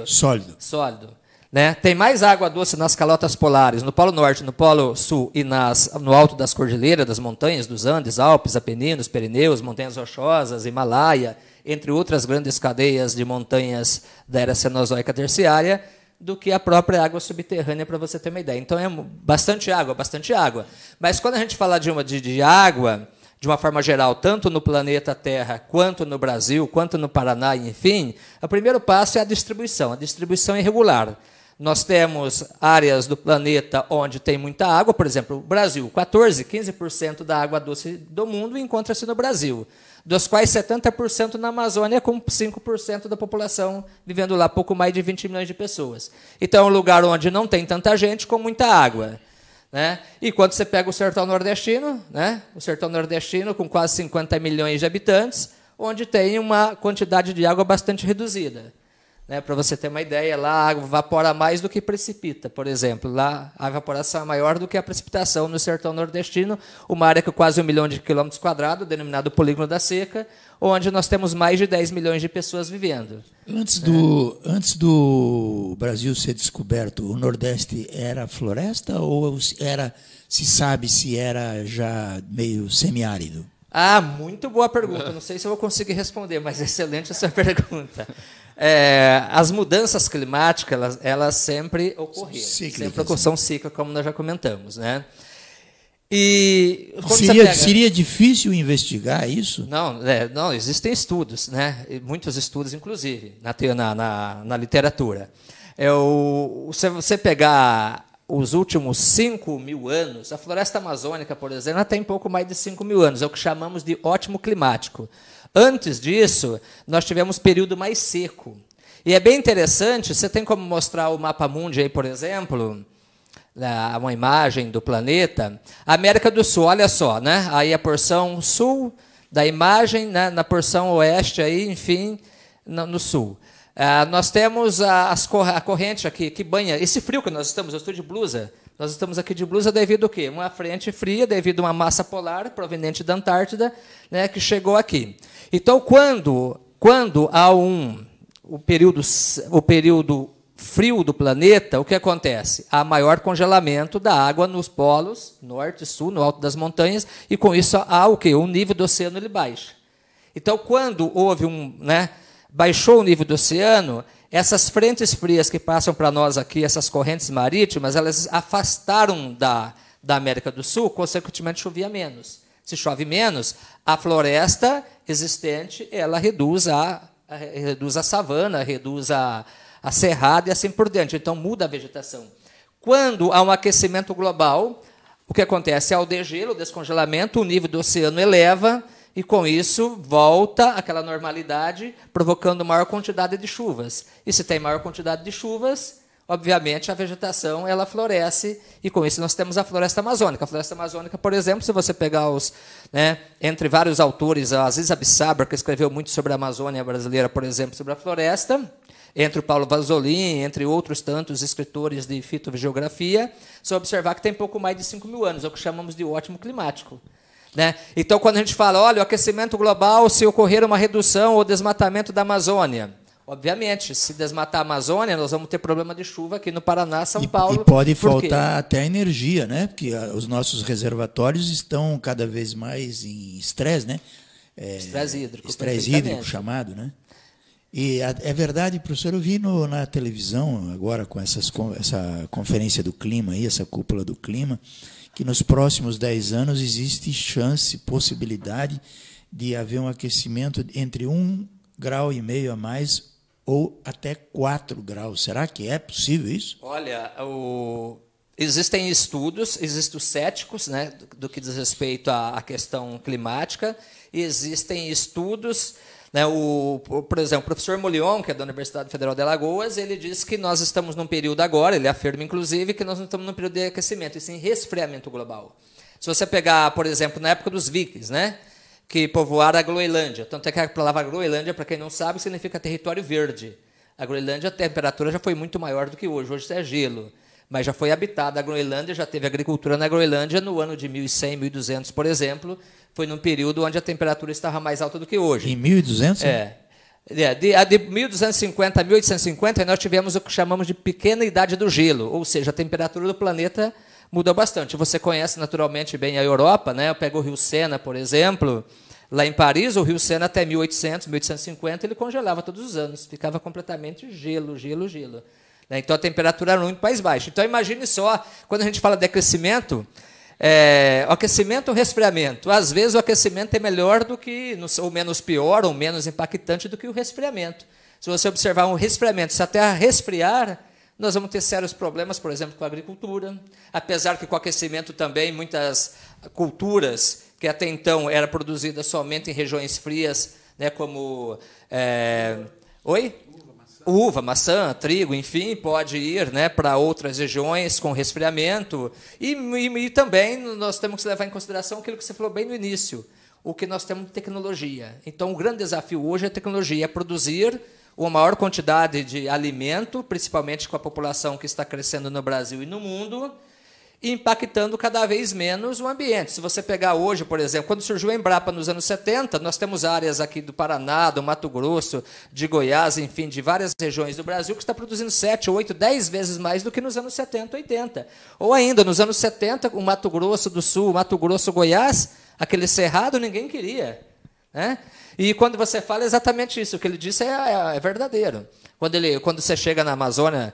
Sólido. Né? Tem mais água doce nas calotas polares, no Polo Norte, no Polo Sul e no alto das cordilheiras, das montanhas, dos Andes, Alpes, Apeninos, Pirineus, Montanhas Rochosas, Himalaia, entre outras grandes cadeias de montanhas da era Cenozoica terciária, do que a própria água subterrânea, para você ter uma ideia. Então, é bastante água. Mas quando a gente fala de água, de uma forma geral, tanto no planeta Terra, quanto no Brasil, quanto no Paraná, enfim, o primeiro passo é a distribuição. A distribuição é irregular. Nós temos áreas do planeta onde tem muita água, por exemplo, o Brasil, 15% da água doce do mundo encontra-se no Brasil, dos quais 70% na Amazônia, com 5% da população vivendo lá, pouco mais de 20 milhões de pessoas. Então, é um lugar onde não tem tanta gente, com muita água. Né? E quando você pega o sertão nordestino, né? O sertão nordestino com quase 50 milhões de habitantes, onde tem uma quantidade de água bastante reduzida. Né, para você ter uma ideia, lá a água evapora mais do que precipita, por exemplo. Lá a evaporação é maior do que a precipitação no sertão nordestino, uma área com quase 1 milhão de quilômetros quadrados, denominado Polígono da Seca, onde nós temos mais de 10 milhões de pessoas vivendo. Antes do Brasil ser descoberto, o Nordeste era floresta ou se sabe se era já meio semiárido? Muito boa pergunta. Não sei se eu vou conseguir responder, mas excelente essa pergunta. as mudanças climáticas, elas sempre ocorreram. São cíclicas, como nós já comentamos, né? E seria difícil investigar isso? Não, existem estudos, né? Muitos estudos, inclusive, na literatura. Se você pegar os últimos 5.000 anos, a floresta amazônica, por exemplo, ela tem pouco mais de 5.000 anos, é o que chamamos de ótimo climático. Antes disso, nós tivemos período mais seco. E é bem interessante, você tem como mostrar o mapa mundi aí, por exemplo, uma imagem do planeta. A América do Sul, olha só, né? Aí a porção sul da imagem, né? Na porção oeste, aí, enfim, no sul. Nós temos a corrente aqui que banha esse frio que nós estamos. Eu estou de blusa. Nós estamos aqui de blusa devido ao quê? Uma frente fria, devido a uma massa polar proveniente da Antártida, né? Que chegou aqui. Então, quando há o período frio do planeta, o que acontece? Há maior congelamento da água nos polos, norte e sul, no alto das montanhas, e com isso há o quê? O nível do oceano ele baixa. Então, quando houve baixou o nível do oceano, essas frentes frias que passam para nós aqui, essas correntes marítimas, elas afastaram da América do Sul, consequentemente chovia menos. Se chove menos, a floresta existente ela reduz a savana, reduz a cerrada e assim por diante. Então, muda a vegetação. Quando há um aquecimento global, o que acontece? Ao degelo, o descongelamento, o nível do oceano eleva e, com isso, volta àquela normalidade, provocando maior quantidade de chuvas. E se tem maior quantidade de chuvas, obviamente, a vegetação ela floresce e, com isso, nós temos a floresta amazônica. A floresta amazônica, por exemplo, se você pegar entre vários autores, a Aziz Abissabra, que escreveu muito sobre a Amazônia brasileira, por exemplo, sobre a floresta, entre o Paulo Vasolin, entre outros tantos escritores de fitogeografia, você vai observar que tem pouco mais de 5.000 anos, é o que chamamos de ótimo climático. Né? Então, quando a gente fala, olha, o aquecimento global, se ocorrer uma redução ou desmatamento da Amazônia, obviamente, se desmatar a Amazônia, nós vamos ter problema de chuva aqui no Paraná, São Paulo. E pode faltar até energia, né? Porque os nossos reservatórios estão cada vez mais em estresse, né? Estresse hídrico. Estresse hídrico chamado, né? E é verdade, professor, eu vi na televisão, agora com essa conferência do clima, essa cúpula do clima, que nos próximos 10 anos existe possibilidade de haver um aquecimento entre 1,5 grau a mais ou até 4 graus. Será que é possível isso? Olha, existem estudos, existem os céticos, né, do que diz respeito à questão climática, e existem estudos. Né, por exemplo, o professor Molion, que é da Universidade Federal de Alagoas, ele diz que nós estamos num período agora, ele afirma, inclusive, que nós não estamos num período de aquecimento, e sim resfriamento global. Se você pegar, por exemplo, na época dos vikings, né, que povoaram a Groenlândia, tanto é que a palavra Groenlândia, para quem não sabe, significa território verde. A Groenlândia, a temperatura já foi muito maior do que hoje é gelo, mas já foi habitada a Groenlândia, já teve agricultura na Groenlândia no ano de 1100, 1200, por exemplo, foi num período onde a temperatura estava mais alta do que hoje. Em 1200? De 1250 a 1850, nós tivemos o que chamamos de pequena idade do gelo, ou seja, a temperatura do planeta mudou bastante. Você conhece naturalmente bem a Europa, né? Eu pego o Rio Sena, por exemplo. Lá em Paris, o Rio Sena até 1800, 1850, ele congelava todos os anos, ficava completamente gelo. Então a temperatura era muito mais baixa. Então imagine só, quando a gente fala de aquecimento, o aquecimento ou resfriamento. Às vezes o aquecimento é melhor do que, ou menos pior, ou menos impactante do que o resfriamento. Se você observar um resfriamento, se a Terra resfriar, nós vamos ter sérios problemas, por exemplo, com a agricultura. Apesar que com o aquecimento também muitas culturas que até então eram produzidas somente em regiões frias, né, como uva, maçã, trigo, enfim, pode ir, né, para outras regiões com resfriamento. E também nós temos que levar em consideração aquilo que você falou bem no início, o que nós temos de tecnologia. Então, o grande desafio hoje é a tecnologia, é produzir uma maior quantidade de alimento, principalmente com a população que está crescendo no Brasil e no mundo, impactando cada vez menos o ambiente. Se você pegar hoje, por exemplo, quando surgiu a Embrapa nos anos 70, nós temos áreas aqui do Paraná, do Mato Grosso, de Goiás, enfim, de várias regiões do Brasil, que está produzindo 7, 8, 10 vezes mais do que nos anos 70, 80. Ou ainda, nos anos 70, o Mato Grosso do Sul, o Mato Grosso, Goiás, aquele cerrado ninguém queria, né? E quando você fala exatamente isso, o que ele disse é verdadeiro. Quando você chega na Amazônia,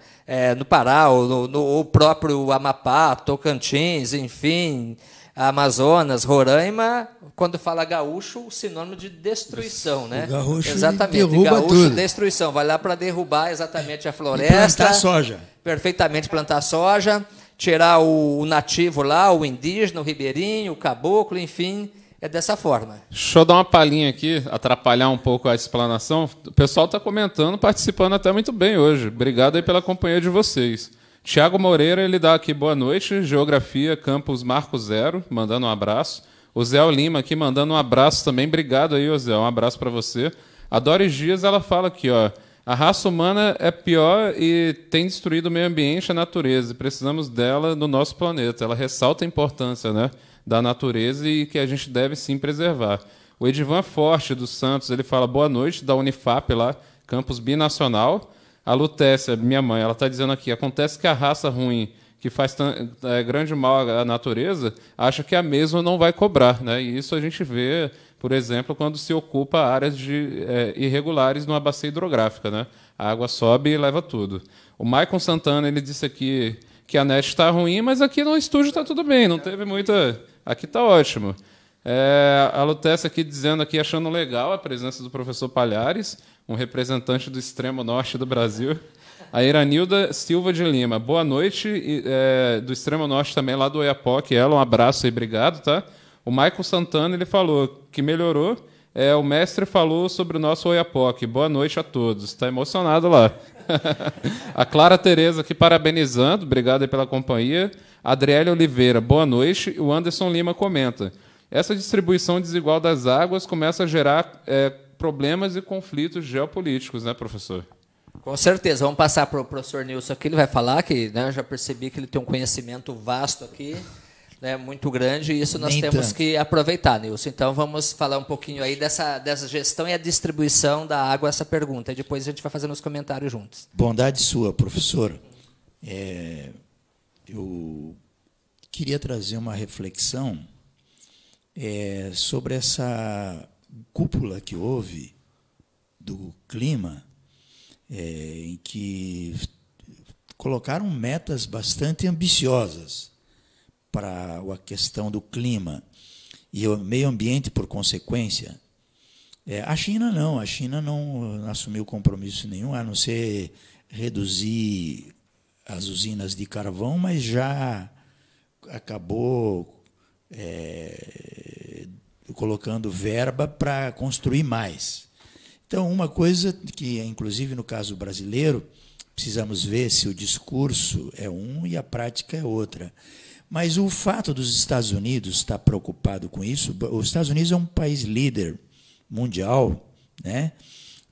no Pará, ou no próprio Amapá, Tocantins, enfim, Amazonas, Roraima, quando fala gaúcho, o sinônimo de destruição, né? O gaúcho exatamente, derruba gaúcho, tudo. destruição. Vai lá para derrubar exatamente a E floresta. plantar soja. Perfeitamente, plantar soja, tirar o nativo lá, o indígena, o ribeirinho, o caboclo, enfim, é dessa forma. Deixa eu dar uma palhinha aqui, atrapalhar um pouco a explanação. O pessoal está comentando, participando até muito bem hoje. Obrigado aí pela companhia de vocês. Tiago Moreira, ele dá aqui boa noite, Geografia, Campus Marco Zero, mandando um abraço. O Zé Lima aqui mandando um abraço também. Obrigado aí, Zé, um abraço para você. A Doris Dias, ela fala aqui, ó, a raça humana é pior e tem destruído o meio ambiente e a natureza. Precisamos dela no nosso planeta. Ela ressalta a importância, né, da natureza e que a gente deve sim preservar. O Edivan Forte dos Santos, ele fala boa noite, da Unifap lá, campus binacional. A Lutécia, minha mãe, ela está dizendo aqui, acontece que a raça ruim, que faz grande mal à natureza, acha que a mesma não vai cobrar, né? E isso a gente vê, por exemplo, quando se ocupa áreas irregulares numa bacia hidrográfica, né? A água sobe e leva tudo. O Maicon Santana, ele disse aqui que a net está ruim, mas aqui no estúdio está tudo bem, não teve muita... Aqui está ótimo. A Lutécia aqui dizendo aqui, achando legal a presença do professor Palhares, um representante do extremo norte do Brasil. A Iranilda Silva de Lima, boa noite, do extremo norte também, lá do Oiapoque. Ela, um abraço e obrigado, tá? O Michael Santana, ele falou que melhorou. O mestre falou sobre o nosso Oiapoque. Boa noite a todos. Está emocionado lá. A Clara Tereza aqui parabenizando, obrigado aí pela companhia. A Adriele Oliveira, boa noite. O Anderson Lima comenta, essa distribuição desigual das águas começa a gerar problemas e conflitos geopolíticos, né, professor? Com certeza. Vamos passar para o professor Nilson aqui. Ele vai falar que, né, eu já percebi que ele tem um conhecimento vasto aqui, né, muito grande, e isso nós Nem temos tanto. que aproveitar, Nilson. Então, vamos falar um pouquinho aí dessa gestão e a distribuição da água, essa pergunta. E depois a gente vai fazendo os comentários juntos. Bondade sua, professor. Eu queria trazer uma reflexão sobre essa cúpula que houve do clima, em que colocaram metas bastante ambiciosas para a questão do clima e o meio ambiente por consequência. A China não assumiu compromisso nenhum, a não ser reduzir as usinas de carvão, mas já acabou colocando verba para construir mais. Então, uma coisa que, inclusive no caso brasileiro, precisamos ver se o discurso é um e a prática é outra. Mas o fato dos Estados Unidos estar preocupado com isso, os Estados Unidos é um país líder mundial, né?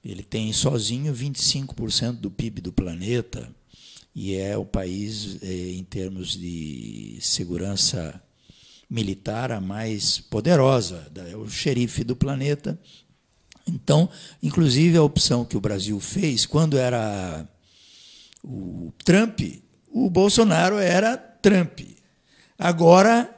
Ele tem sozinho 25% do PIB do planeta e é o país, em termos de segurança militar, a mais poderosa, é o xerife do planeta. Então, inclusive, a opção que o Brasil fez, quando era o Trump, o Bolsonaro era Trump. Agora,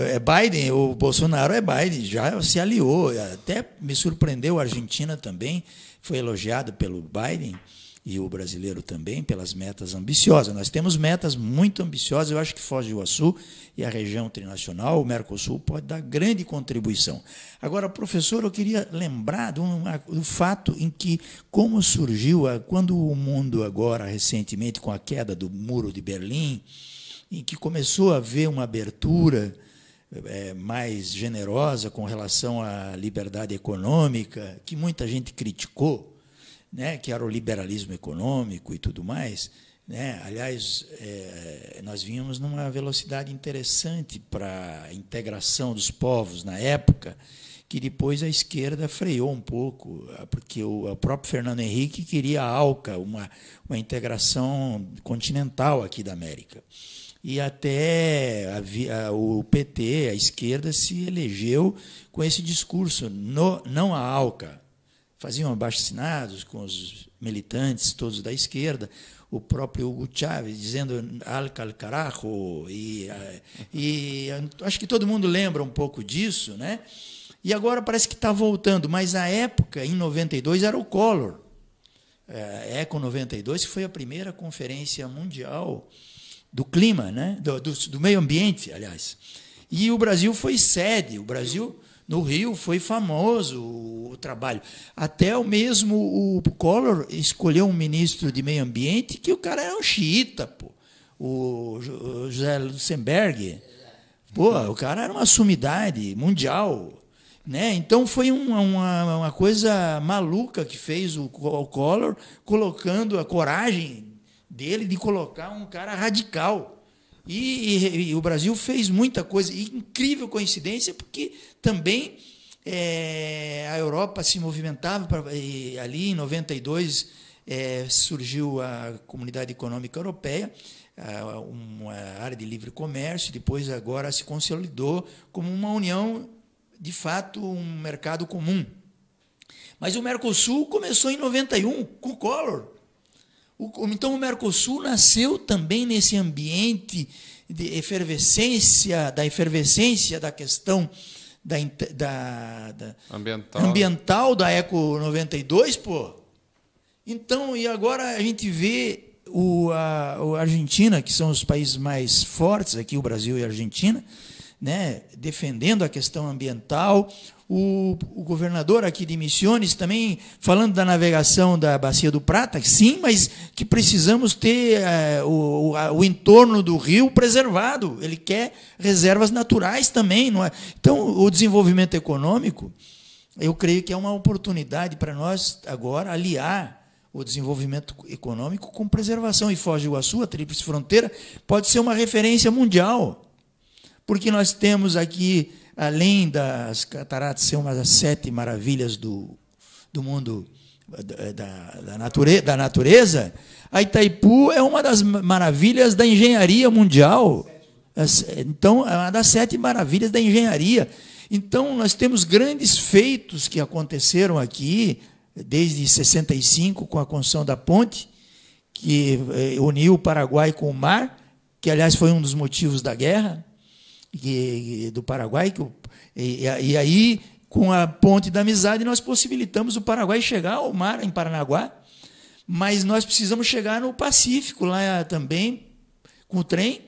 é Biden, o Bolsonaro é Biden, já se aliou. Até me surpreendeu, a Argentina também foi elogiada pelo Biden, e o brasileiro também, pelas metas ambiciosas. Nós temos metas muito ambiciosas, eu acho que Foz do Iguaçu e a região trinacional, o Mercosul, pode dar grande contribuição. Agora, professor, eu queria lembrar do fato em que, como surgiu, quando o mundo agora, recentemente, com a queda do Muro de Berlim, em que começou a haver uma abertura mais generosa com relação à liberdade econômica, que muita gente criticou, né, que era o liberalismo econômico e tudo mais, né? Aliás, nós vínhamos numa velocidade interessante para a integração dos povos na época, que depois a esquerda freou um pouco, porque o próprio Fernando Henrique queria a ALCA, uma integração continental aqui da América. E até o PT, a esquerda, se elegeu com esse discurso, não a ALCA. Faziam abaixo-assinados com os militantes todos da esquerda, o próprio Hugo Chávez dizendo al carajo, e acho que todo mundo lembra um pouco disso, né? E agora parece que está voltando, mas na época, em 92, era o Collor. Eco 92, que foi a primeira conferência mundial do clima, né? do meio ambiente, aliás. E o Brasil foi sede, o Brasil, no Rio, foi famoso o trabalho. Até o Collor escolheu um ministro de meio ambiente que o cara era um xiita, pô. O José Luxemburg. Pô, o cara era uma sumidade mundial. Né? Então foi uma coisa maluca que fez o Collor, colocando a coragem dele de colocar um cara radical. E o Brasil fez muita coisa. E incrível coincidência, porque também a Europa se movimentava. Ali em 92 surgiu a Comunidade Econômica Europeia, uma área de livre comércio, depois agora se consolidou como uma união, de fato, um mercado comum. Mas o Mercosul começou em 91, com o Collor. Então, o Mercosul nasceu também nesse ambiente de efervescência, da questão ambiental da Eco 92, pô. Então, e agora a gente vê a Argentina, que são os países mais fortes aqui, o Brasil e a Argentina, né, defendendo a questão ambiental, o governador aqui de Misiones também falando da navegação da Bacia do Prata, sim, mas que precisamos ter o entorno do rio preservado, ele quer reservas naturais também. Não é? Então, o desenvolvimento econômico, eu creio que é uma oportunidade para nós agora aliar o desenvolvimento econômico com preservação, e Foz do Iguaçu, a Tríplice Fronteira, pode ser uma referência mundial. Porque nós temos aqui, além das cataratas ser uma das 7 maravilhas do mundo da natureza, a Itaipu é uma das maravilhas da engenharia mundial. Então, é uma das 7 maravilhas da engenharia. Então, nós temos grandes feitos que aconteceram aqui, desde 65, com a construção da ponte, que uniu o Paraguai com o mar, que, aliás, foi um dos motivos da guerra do Paraguai, e aí, com a ponte da amizade, nós possibilitamos o Paraguai chegar ao mar, em Paranaguá, mas nós precisamos chegar no Pacífico, lá também, com o trem,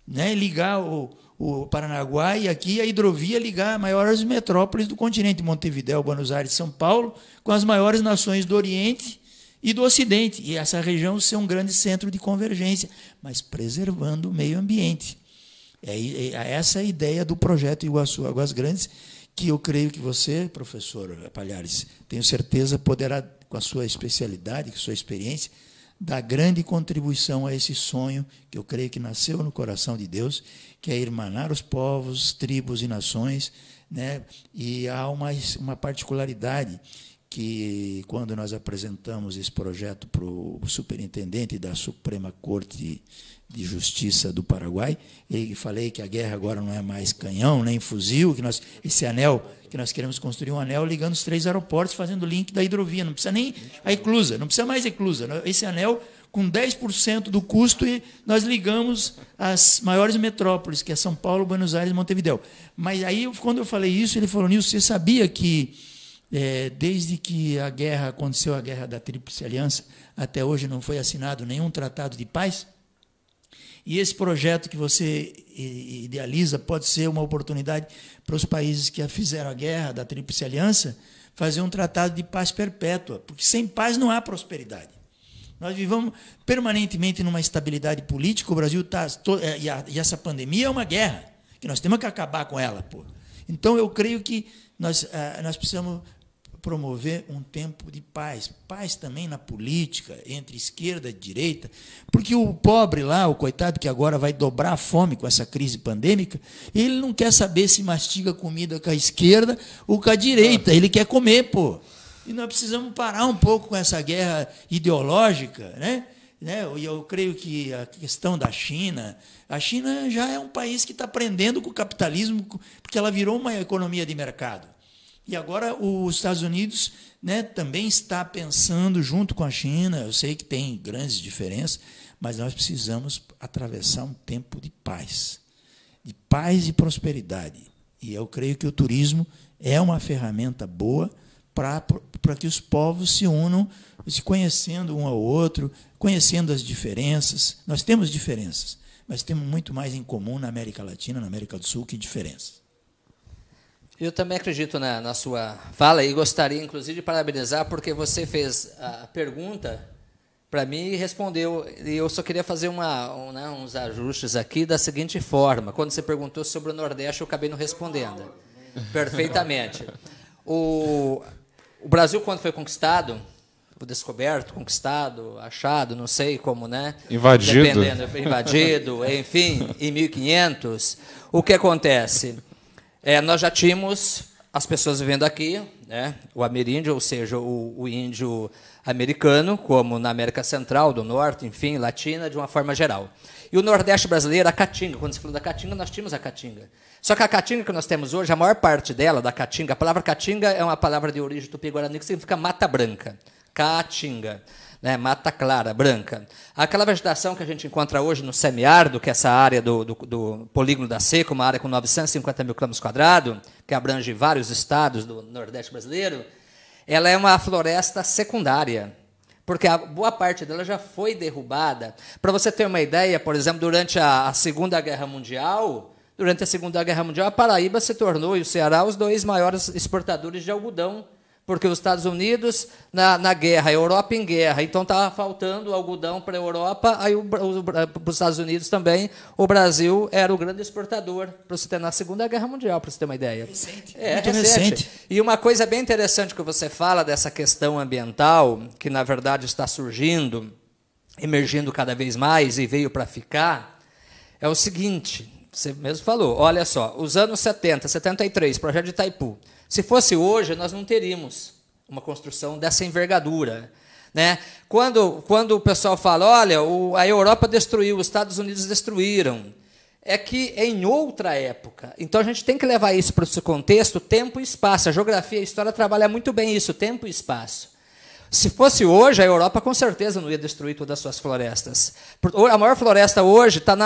né, ligar o Paranaguá e aqui a hidrovia ligar as maiores metrópoles do continente, Montevidéu, Buenos Aires, São Paulo, com as maiores nações do Oriente e do Ocidente, e essa região ser um grande centro de convergência, mas preservando o meio ambiente. Essa é a ideia do projeto Iguaçu Águas Grandes, que eu creio que você, professor Palhares, tenho certeza, poderá, com a sua especialidade, com a sua experiência, dar grande contribuição a esse sonho, que eu creio que nasceu no coração de Deus, que é irmanar os povos, tribos e nações, né? E há uma particularidade que, quando nós apresentamos esse projeto para o superintendente da Suprema Corte de Justiça do Paraguai, e falei que a guerra agora não é mais canhão, nem fuzil, que esse anel, que nós queremos construir um anel ligando os 3 aeroportos, fazendo o link da hidrovia, não precisa nem a eclusa, não precisa mais eclusa, esse anel com 10% do custo, e nós ligamos as maiores metrópoles, que é São Paulo, Buenos Aires e Montevidéu. Mas aí, quando eu falei isso, ele falou: Nilson, você sabia que desde que aconteceu a guerra da Tríplice Aliança, até hoje não foi assinado nenhum tratado de paz? E esse projeto que você idealiza pode ser uma oportunidade para os países que fizeram a guerra da Tríplice Aliança fazer um tratado de paz perpétua, porque sem paz não há prosperidade. Nós vivamos permanentemente numa instabilidade política, o Brasil está... E essa pandemia é uma guerra, que nós temos que acabar com ela. Pô. Então, eu creio que nós precisamos promover um tempo de paz. Paz também na política, entre esquerda e direita, porque o pobre lá, o coitado que agora vai dobrar a fome com essa crise pandêmica, ele não quer saber se mastiga comida com a esquerda ou com a direita, ele quer comer, pô. E nós precisamos parar um pouco com essa guerra ideológica, né? E eu creio que a questão da China, a China já é um país que está aprendendo com o capitalismo, porque ela virou uma economia de mercado. E agora os Estados Unidos, né, também está pensando junto com a China. Eu sei que tem grandes diferenças, mas nós precisamos atravessar um tempo de paz e prosperidade. E eu creio que o turismo é uma ferramenta boa para que os povos se unam, se conhecendo um ao outro, conhecendo as diferenças. Nós temos diferenças, mas temos muito mais em comum na América Latina, na América do Sul, que diferenças. Eu também acredito na sua fala e gostaria, inclusive, de parabenizar, porque você fez a pergunta para mim e respondeu. E eu só queria fazer uns ajustes aqui da seguinte forma. Quando você perguntou sobre o Nordeste, eu acabei não respondendo. Perfeitamente. O Brasil, quando foi conquistado, descoberto, conquistado, achado, não sei como, né? Invadido. Invadido, enfim, em 1500, o que acontece? Nós já tínhamos as pessoas vivendo aqui, né? O ameríndio, ou seja, o índio americano, como na América Central, do Norte, enfim, Latina, de uma forma geral. E o Nordeste brasileiro, a Caatinga, quando se falou da Caatinga, nós tínhamos a Caatinga. Só que a Caatinga que nós temos hoje, a maior parte dela, da Caatinga, a palavra Caatinga é uma palavra de origem tupi-guarani que significa mata branca. Caatinga, né? Mata clara, branca. Aquela vegetação que a gente encontra hoje no semiárido, que é essa área do polígono da Seca, uma área com 950 mil km², que abrange vários estados do Nordeste brasileiro, ela é uma floresta secundária, porque a boa parte dela já foi derrubada. Para você ter uma ideia, por exemplo, durante a Segunda Guerra Mundial, a Paraíba se tornou, e o Ceará, os 2 maiores exportadores de algodão, porque os Estados Unidos na guerra, a Europa em guerra, então estava faltando algodão para a Europa, aí para os Estados Unidos também, o Brasil era o grande exportador, para você ter na Segunda Guerra Mundial, para você ter uma ideia. Muito recente. E uma coisa bem interessante que você fala dessa questão ambiental, que na verdade está surgindo, emergindo cada vez mais e veio para ficar, é o seguinte, você mesmo falou, olha só, os anos 70, 73, projeto de Itaipu, se fosse hoje, nós não teríamos uma construção dessa envergadura, né? Quando o pessoal fala, olha, a Europa destruiu, os Estados Unidos destruíram, é que é em outra época. Então, a gente tem que levar isso para o seu contexto, tempo e espaço. A geografia e a história trabalham muito bem isso, tempo e espaço. Se fosse hoje, a Europa com certeza não ia destruir todas as suas florestas. A maior floresta hoje está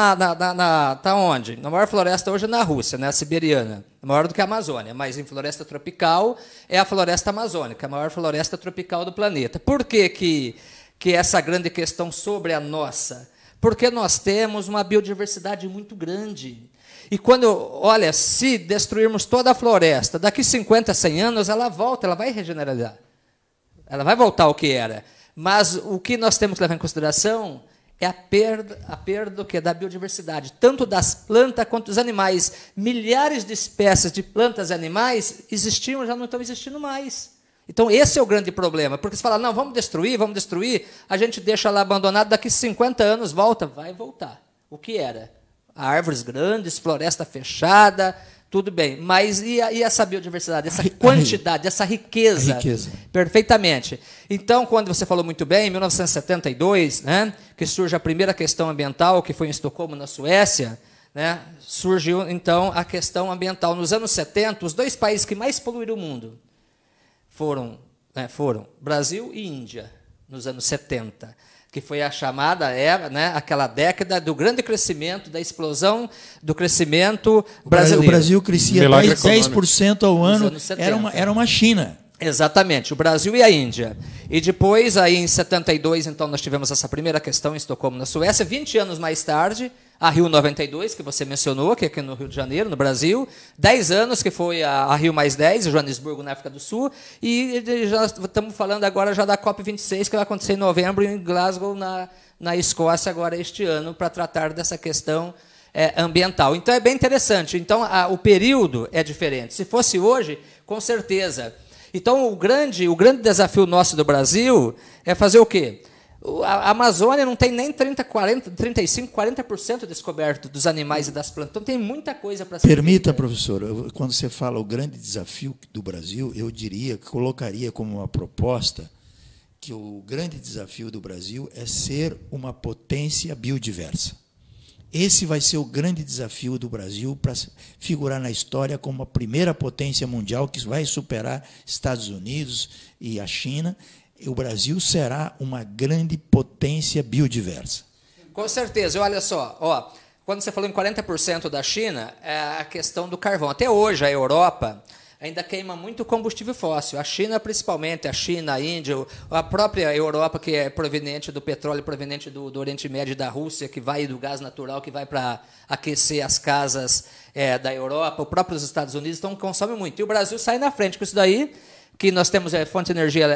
tá onde? A maior floresta hoje é na Rússia, né, a siberiana. Maior do que a Amazônia, mas em floresta tropical é a floresta amazônica, a maior floresta tropical do planeta. Por que essa grande questão sobre a nossa? Porque nós temos uma biodiversidade muito grande. E olha, se destruirmos toda a floresta, daqui 50, 100 anos, ela volta, ela vai regenerar. Ela vai voltar ao que era. Mas o que nós temos que levar em consideração é a perda do quê? Da biodiversidade, tanto das plantas quanto dos animais. Milhares de espécies de plantas e animais existiam, já não estão existindo mais. Então, esse é o grande problema. Porque se fala, não, vamos destruir, a gente deixa lá abandonado, daqui 50 anos volta, vai voltar. O que era? Árvores grandes, floresta fechada, tudo bem, mas e essa biodiversidade, essa quantidade, essa riqueza? Perfeitamente. Então, quando você falou muito bem, em 1972, né, que surge a primeira questão ambiental, que foi em Estocolmo, na Suécia, né, surgiu, então, a questão ambiental. Nos anos 70, os 2 países que mais poluíram o mundo foram Brasil e Índia, nos anos 70. Que foi a chamada, né, aquela década do grande crescimento, da explosão do crescimento brasileiro. O Brasil crescia 10% ao ano, era uma China. Exatamente, o Brasil e a Índia. E depois, aí em 72, então, nós tivemos essa primeira questão em Estocolmo, na Suécia. 20 anos mais tarde, a Rio 92, que você mencionou, que é aqui no Rio de Janeiro, no Brasil. 10 anos, que foi a Rio mais 10, em Joanesburgo, na África do Sul. E já estamos falando agora já da COP26, que vai acontecer em novembro, em Glasgow, na Escócia, agora este ano, para tratar dessa questão ambiental. Então, é bem interessante. Então, o período é diferente. Se fosse hoje, com certeza. Então, o grande desafio nosso do Brasil é fazer o quê? A Amazônia não tem nem 35%, 40% descoberto dos animais e das plantas. Então, tem muita coisa para ser Permita, professor, quando você fala o grande desafio do Brasil, eu colocaria como uma proposta que o grande desafio do Brasil é ser uma potência biodiversa. Esse vai ser o grande desafio do Brasil para figurar na história como a primeira potência mundial que vai superar Estados Unidos e a China. O Brasil será uma grande potência biodiversa. Com certeza. Olha só, quando você falou em 40% da China, é a questão do carvão. Até hoje, a Europa, ainda queima muito combustível fóssil. A China, principalmente, a China, a Índia, a própria Europa, que é proveniente do petróleo, proveniente do Oriente Médio e da Rússia, que vai do gás natural, que vai para aquecer as casas da Europa, os próprios Estados Unidos, então consome muito. E o Brasil sai na frente com isso daí, que nós temos fonte de energia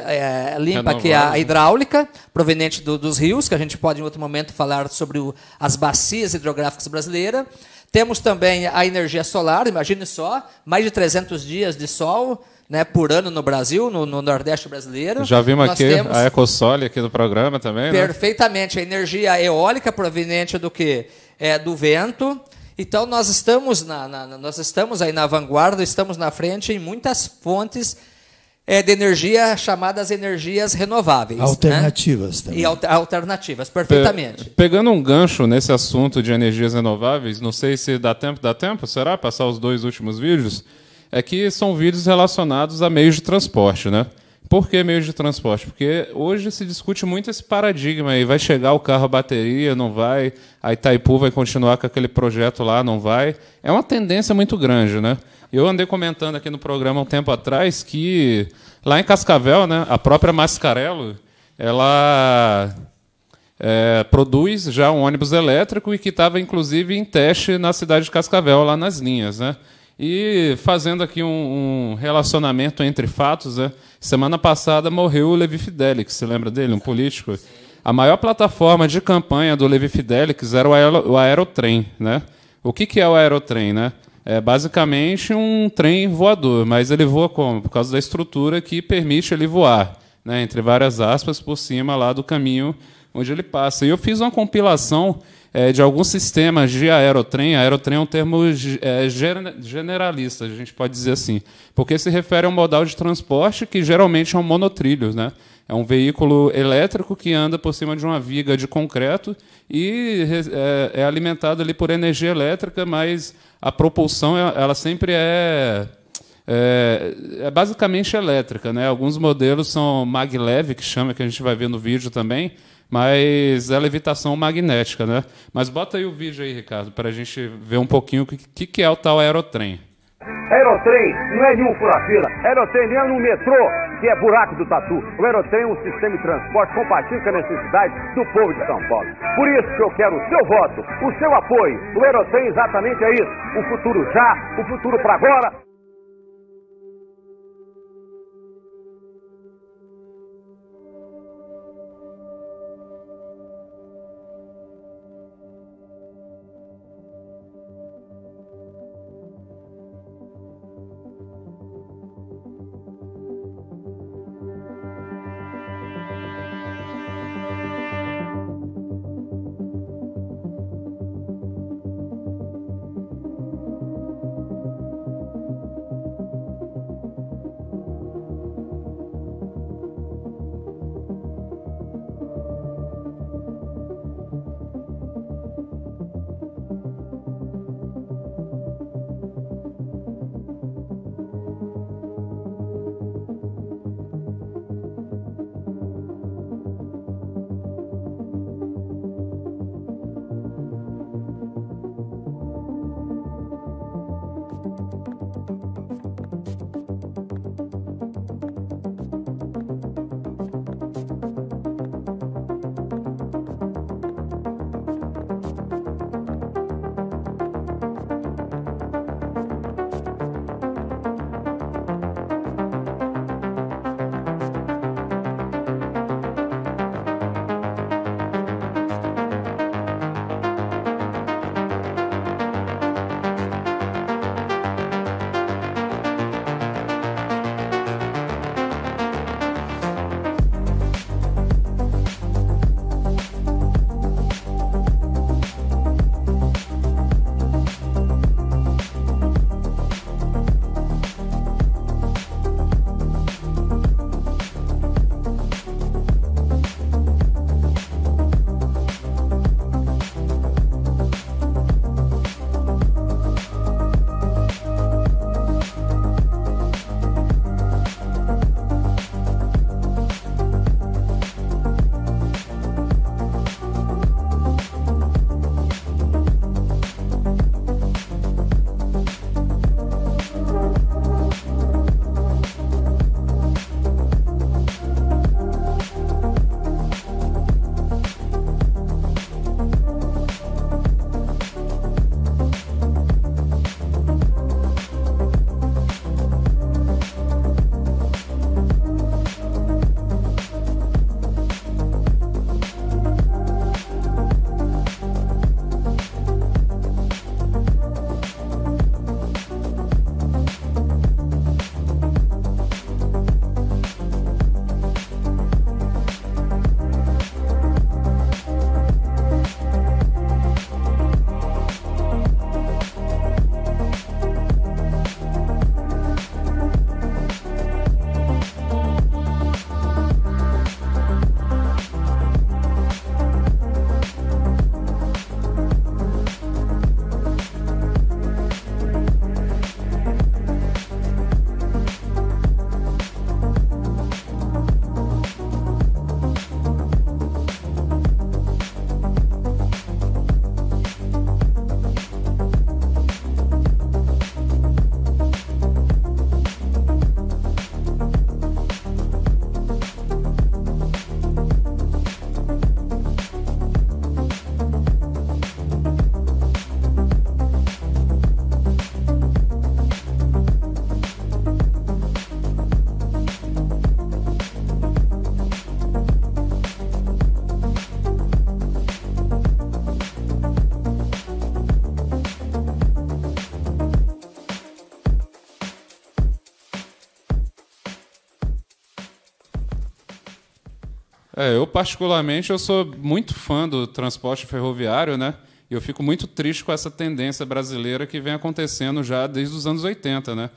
limpa, que é a hidráulica, proveniente dos rios, que a gente pode, em outro momento, falar sobre as bacias hidrográficas brasileiras. Temos também a energia solar, imagine só, mais de 300 dias de sol, né, por ano no Brasil, no Nordeste brasileiro. Já vimos aqui a Ecosole aqui no programa também, né? Perfeitamente. A energia eólica proveniente do quê? Do vento. Então, nós estamos aí na vanguarda, estamos na frente em muitas fontes de energia chamadas energias renováveis. Alternativas, né? Também. E alternativas, perfeitamente. Pegando um gancho nesse assunto de energias renováveis, não sei se dá tempo, será? Passar os 2 últimos vídeos? É que são vídeos relacionados a meios de transporte, né? Por que meios de transporte? Porque hoje se discute muito esse paradigma aí, vai chegar o carro a bateria, não vai, a Itaipu vai continuar com aquele projeto lá, não vai. É uma tendência muito grande, né? Eu andei comentando aqui no programa um tempo atrás que lá em Cascavel, né, a própria Mascarello, ela produz já um ônibus elétrico e que estava, inclusive, em teste na cidade de Cascavel, lá nas linhas, né? E fazendo aqui um relacionamento entre fatos, né? Semana passada morreu o Levi Fidelix, você lembra dele, um político? A maior plataforma de campanha do Levi Fidelix era o Aerotrem, né? O que é o Aerotrem, né? É basicamente um trem voador, mas ele voa como? Por causa da estrutura que permite ele voar, né, entre várias aspas, por cima lá do caminho onde ele passa. E eu fiz uma compilação de alguns sistemas de aerotrem. Aerotrem é um termo generalista, a gente pode dizer assim, porque se refere a um modal de transporte que geralmente é um monotrilho, né? É um veículo elétrico que anda por cima de uma viga de concreto e é alimentado ali por energia elétrica, mas a propulsão ela sempre é basicamente elétrica, né? Alguns modelos são maglev, que chama, que a gente vai ver no vídeo também, mas é levitação magnética, né? Mas bota aí o vídeo aí, Ricardo, para a gente ver um pouquinho o que é o tal aerotrem. Aerotrem não é nenhum fura-fila. Aerotrem não é no metrô, que é buraco do tatu. O Aerotrem é um sistema de transporte compatível com a necessidade do povo de São Paulo. Por isso que eu quero o seu voto, o seu apoio. O Aerotrem exatamente é isso. O futuro já, o futuro para agora. Eu particularmente eu sou muito fã do transporte ferroviário, né? E eu fico muito triste com essa tendência brasileira que vem acontecendo já desde os anos 80, né?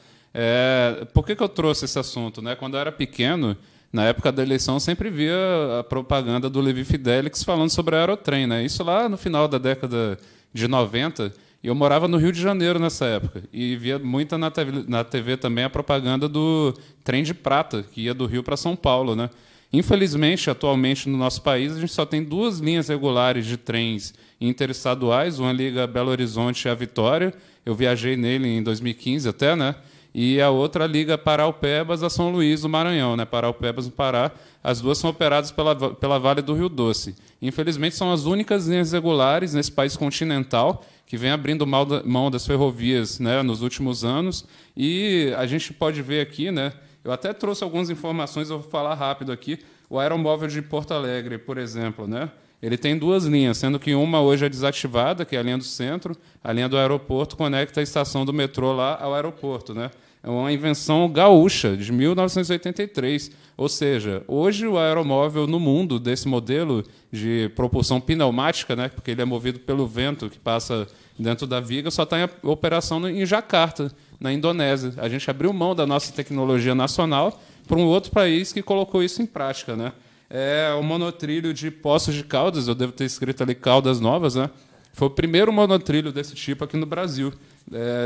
Por que eu trouxe esse assunto, né? Quando eu era pequeno, na época da eleição, eu sempre via a propaganda do Levi Fidelix falando sobre a Aerotrem, né? Isso lá no final da década de 90. E eu morava no Rio de Janeiro nessa época. E via muita na TV também a propaganda do trem de prata, que ia do Rio para São Paulo, né? Infelizmente, atualmente, no nosso país, a gente só tem 2 linhas regulares de trens interestaduais. Uma liga Belo Horizonte a Vitória. Eu viajei nele em 2015 até, né? E a outra liga Paraupebas a São Luís, do Maranhão, né? Paraupebas, no Pará. As duas são operadas pela Vale do Rio Doce. Infelizmente, são as únicas linhas regulares nesse país continental que vem abrindo mão das ferrovias, né, nos últimos anos. E a gente pode ver aqui, né? Eu até trouxe algumas informações, eu vou falar rápido aqui. O Aeromóvel de Porto Alegre, por exemplo, né? Ele tem 2 linhas, sendo que uma hoje é desativada, que é a linha do centro. A linha do aeroporto conecta a estação do metrô lá ao aeroporto, né? É uma invenção gaúcha, de 1983. Ou seja, hoje o aeromóvel no mundo desse modelo de propulsão pneumática, né, porque ele é movido pelo vento que passa dentro da viga, só está em operação em Jakarta, na Indonésia. A gente abriu mão da nossa tecnologia nacional para um outro país que colocou isso em prática, né? É o monotrilho de Poços de Caldas, eu devo ter escrito ali Caldas Novas, né? Foi o primeiro monotrilho desse tipo aqui no Brasil.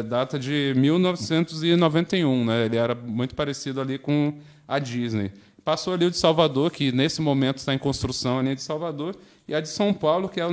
Data de 1991, né? Ele era muito parecido ali com a Disney. Passou ali o de Salvador, que nesse momento está em construção, a linha de Salvador, e a de São Paulo, que é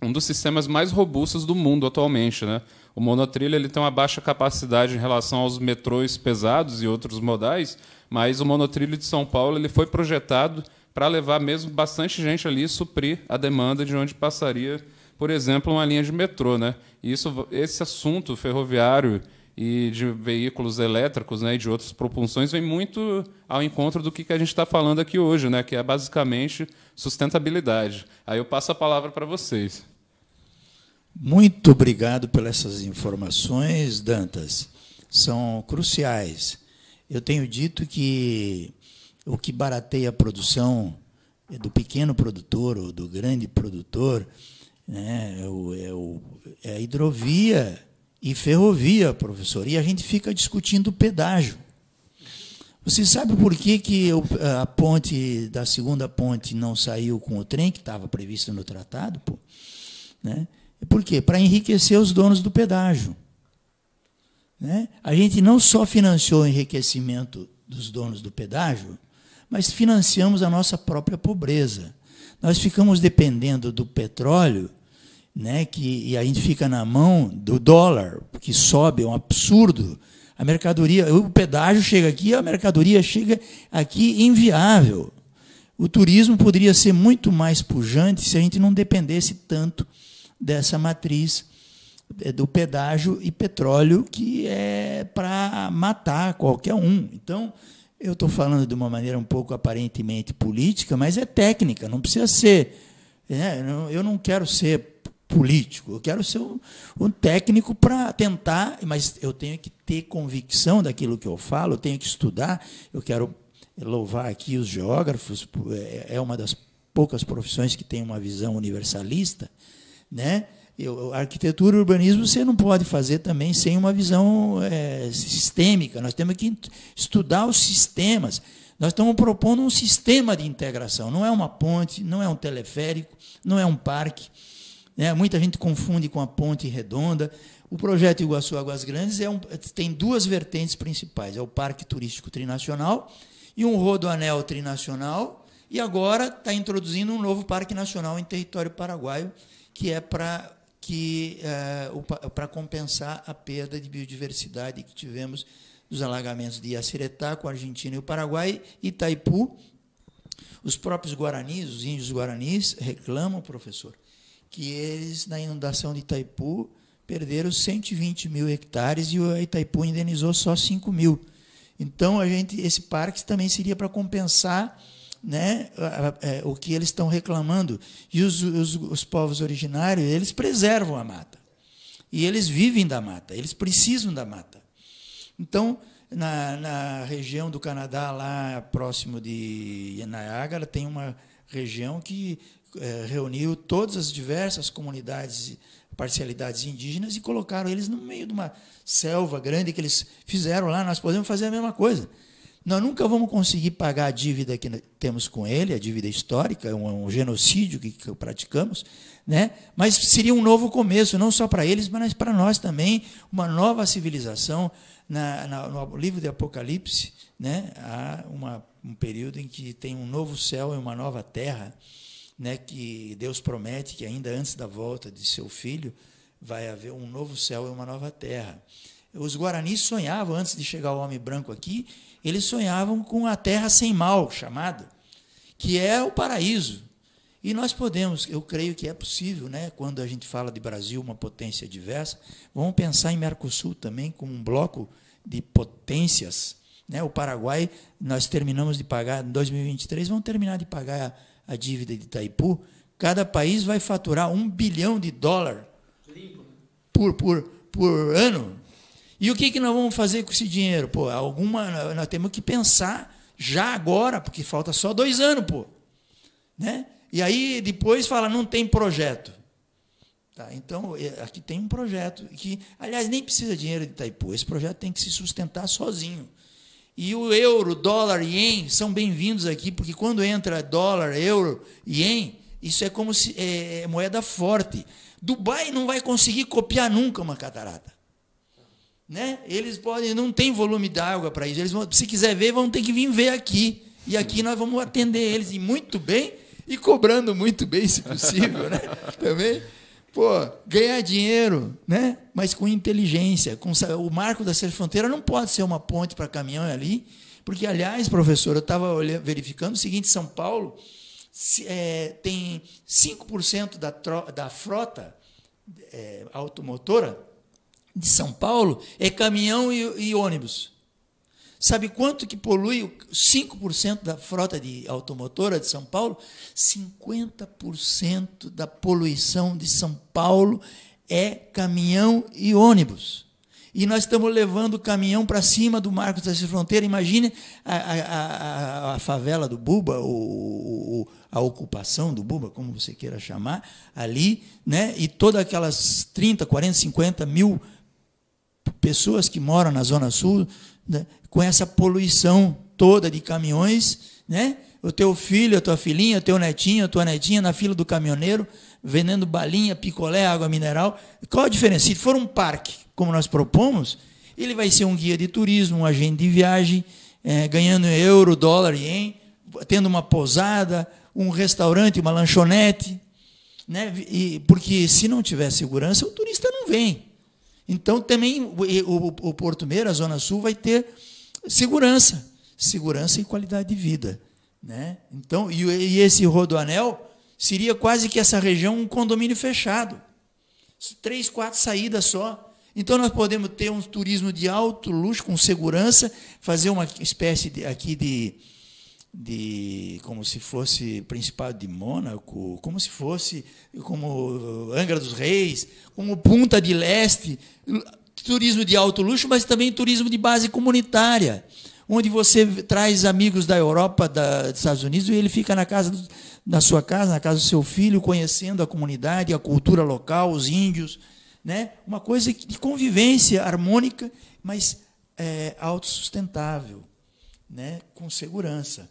um dos sistemas mais robustos do mundo atualmente, né? O monotrilho ele tem uma baixa capacidade em relação aos metrôs pesados e outros modais, mas o monotrilho de São Paulo ele foi projetado para levar mesmo bastante gente ali e suprir a demanda de onde passaria, por exemplo, uma linha de metrô, né? E esse assunto ferroviário e de veículos elétricos, né, e de outras propulsões vem muito ao encontro do que a gente está falando aqui hoje, né, que é basicamente sustentabilidade. Aí eu passo a palavra para vocês. Muito obrigado pelas essas informações, Dantas. São cruciais. Eu tenho dito que o que barateia a produção do pequeno produtor ou do grande produtor, né, é a hidrovia e ferrovia, professor. E a gente fica discutindo o pedágio. Você sabe por que a ponte da segunda ponte não saiu com o trem que estava previsto no tratado? Pô? Né? Por quê? Para enriquecer os donos do pedágio. Né? A gente não só financiou o enriquecimento dos donos do pedágio, mas financiamos a nossa própria pobreza. Nós ficamos dependendo do petróleo, né, e a gente fica na mão do dólar, que sobe, é um absurdo. A mercadoria, o pedágio chega aqui, a mercadoria chega aqui inviável. O turismo poderia ser muito mais pujante se a gente não dependesse tanto dessa matriz do pedágio e petróleo, que é para matar qualquer um. Então, eu estou falando de uma maneira um pouco aparentemente política, mas é técnica, não precisa ser. Eu não quero ser político, eu quero ser um técnico para tentar, mas eu tenho que ter convicção daquilo que eu falo, eu tenho que estudar, eu quero louvar aqui os geógrafos, é uma das poucas profissões que tem uma visão universalista, né? Arquitetura e urbanismo você não pode fazer também sem uma visão sistêmica, nós temos que estudar os sistemas, nós estamos propondo um sistema de integração, não é uma ponte, não é um teleférico, não é um parque. Muita gente confunde com a ponte redonda. O projeto Iguaçu Águas Grandes tem 2 vertentes principais. É o Parque Turístico Trinacional e um rodoanel trinacional. E agora está introduzindo um novo Parque Nacional em território paraguaio, que é para compensar a perda de biodiversidade que tivemos dos alagamentos de Yacyretá, com a Argentina e o Paraguai, e Itaipu. Os próprios guaranis, os índios guaranis, reclamam, professor, que eles, na inundação de Itaipu, perderam 120 mil hectares e o Itaipu indenizou só 5 mil. Então, esse parque também seria para compensar, né, o que eles estão reclamando. E os povos originários, eles preservam a mata. E eles vivem da mata, eles precisam da mata. Então, Na região do Canadá, lá próximo de Niagara, tem uma região que reuniu todas as diversas comunidades, parcialidades indígenas e colocaram eles no meio de uma selva grande que eles fizeram lá. Nós podemos fazer a mesma coisa. Nós nunca vamos conseguir pagar a dívida que temos com ele, a dívida histórica, um genocídio que praticamos, né? Mas seria um novo começo, não só para eles, mas para nós também, uma nova civilização. No livro de Apocalipse, né, há um período em que tem um novo céu e uma nova terra, né, que Deus promete que ainda antes da volta de seu filho vai haver um novo céu e uma nova terra. Os guaranis sonhavam, antes de chegar o homem branco aqui, eles sonhavam com a terra sem mal, chamada, que é o paraíso. E nós podemos, eu creio que é possível, né, quando a gente fala de Brasil, uma potência diversa, vamos pensar em Mercosul também, como um bloco de potências. Né? O Paraguai, nós terminamos de pagar, em 2023, vamos terminar de pagar a dívida de Itaipu. Cada país vai faturar $1 bilhão por ano. E o que nós vamos fazer com esse dinheiro? Pô, nós temos que pensar já agora, porque falta só 2 anos. Pô. Né? E aí depois fala, não tem projeto. Tá, então, aqui tem um projeto, que, aliás, nem precisa de dinheiro de Itaipu, esse projeto tem que se sustentar sozinho. E o euro, dólar e ien são bem-vindos aqui, porque quando entra dólar, euro e ien, isso é como se é moeda forte. Dubai não vai conseguir copiar nunca uma catarata. Né? Eles podem, não tem volume de água para isso. Eles vão, se quiser ver, vão ter que vir ver aqui. E aqui nós vamos atender eles e muito bem, e cobrando muito bem, se possível, né? Também. Pô, ganhar dinheiro, né? Mas com inteligência. O marco da Sexta Fronteira não pode ser uma ponte para caminhão ali, porque, aliás, professor, eu estava verificando o seguinte: São Paulo tem 5% da frota automotora de São Paulo é caminhão e ônibus. Sabe quanto que polui 5% da frota automotora de São Paulo? 50% da poluição de São Paulo é caminhão e ônibus. E nós estamos levando o caminhão para cima do Marco da Fronteira. Imagine a favela do Buba, a ocupação do Buba, como você queira chamar, ali, né? E todas aquelas 30, 40, 50 mil pessoas que moram na Zona Sul, né, com essa poluição toda de caminhões, né? O teu filho, a tua filhinha, o teu netinho, a tua netinha na fila do caminhoneiro, vendendo balinha, picolé, água mineral. Qual a diferença? Se for um parque, como nós propomos, ele vai ser um guia de turismo, um agente de viagem, ganhando euro, dólar, ien, tendo uma pousada, um restaurante, uma lanchonete, né? Porque se não tiver segurança, o turista não vem. Então, também, o Porto Meira, a Zona Sul, vai ter segurança e qualidade de vida. Né? Então, e esse rodoanel seria quase que essa região um condomínio fechado. 3, 4 saídas só. Então, nós podemos ter um turismo de alto luxo, com segurança, fazer uma espécie de como se fosse Principado de Mônaco, como se fosse como Angra dos Reis, como Punta del Este, turismo de alto luxo, mas também turismo de base comunitária, onde você traz amigos da Europa, dos Estados Unidos, e ele fica na sua casa, na casa do seu filho, conhecendo a comunidade, a cultura local, os índios, né? Uma coisa de convivência harmônica, mas autossustentável, né? Com segurança.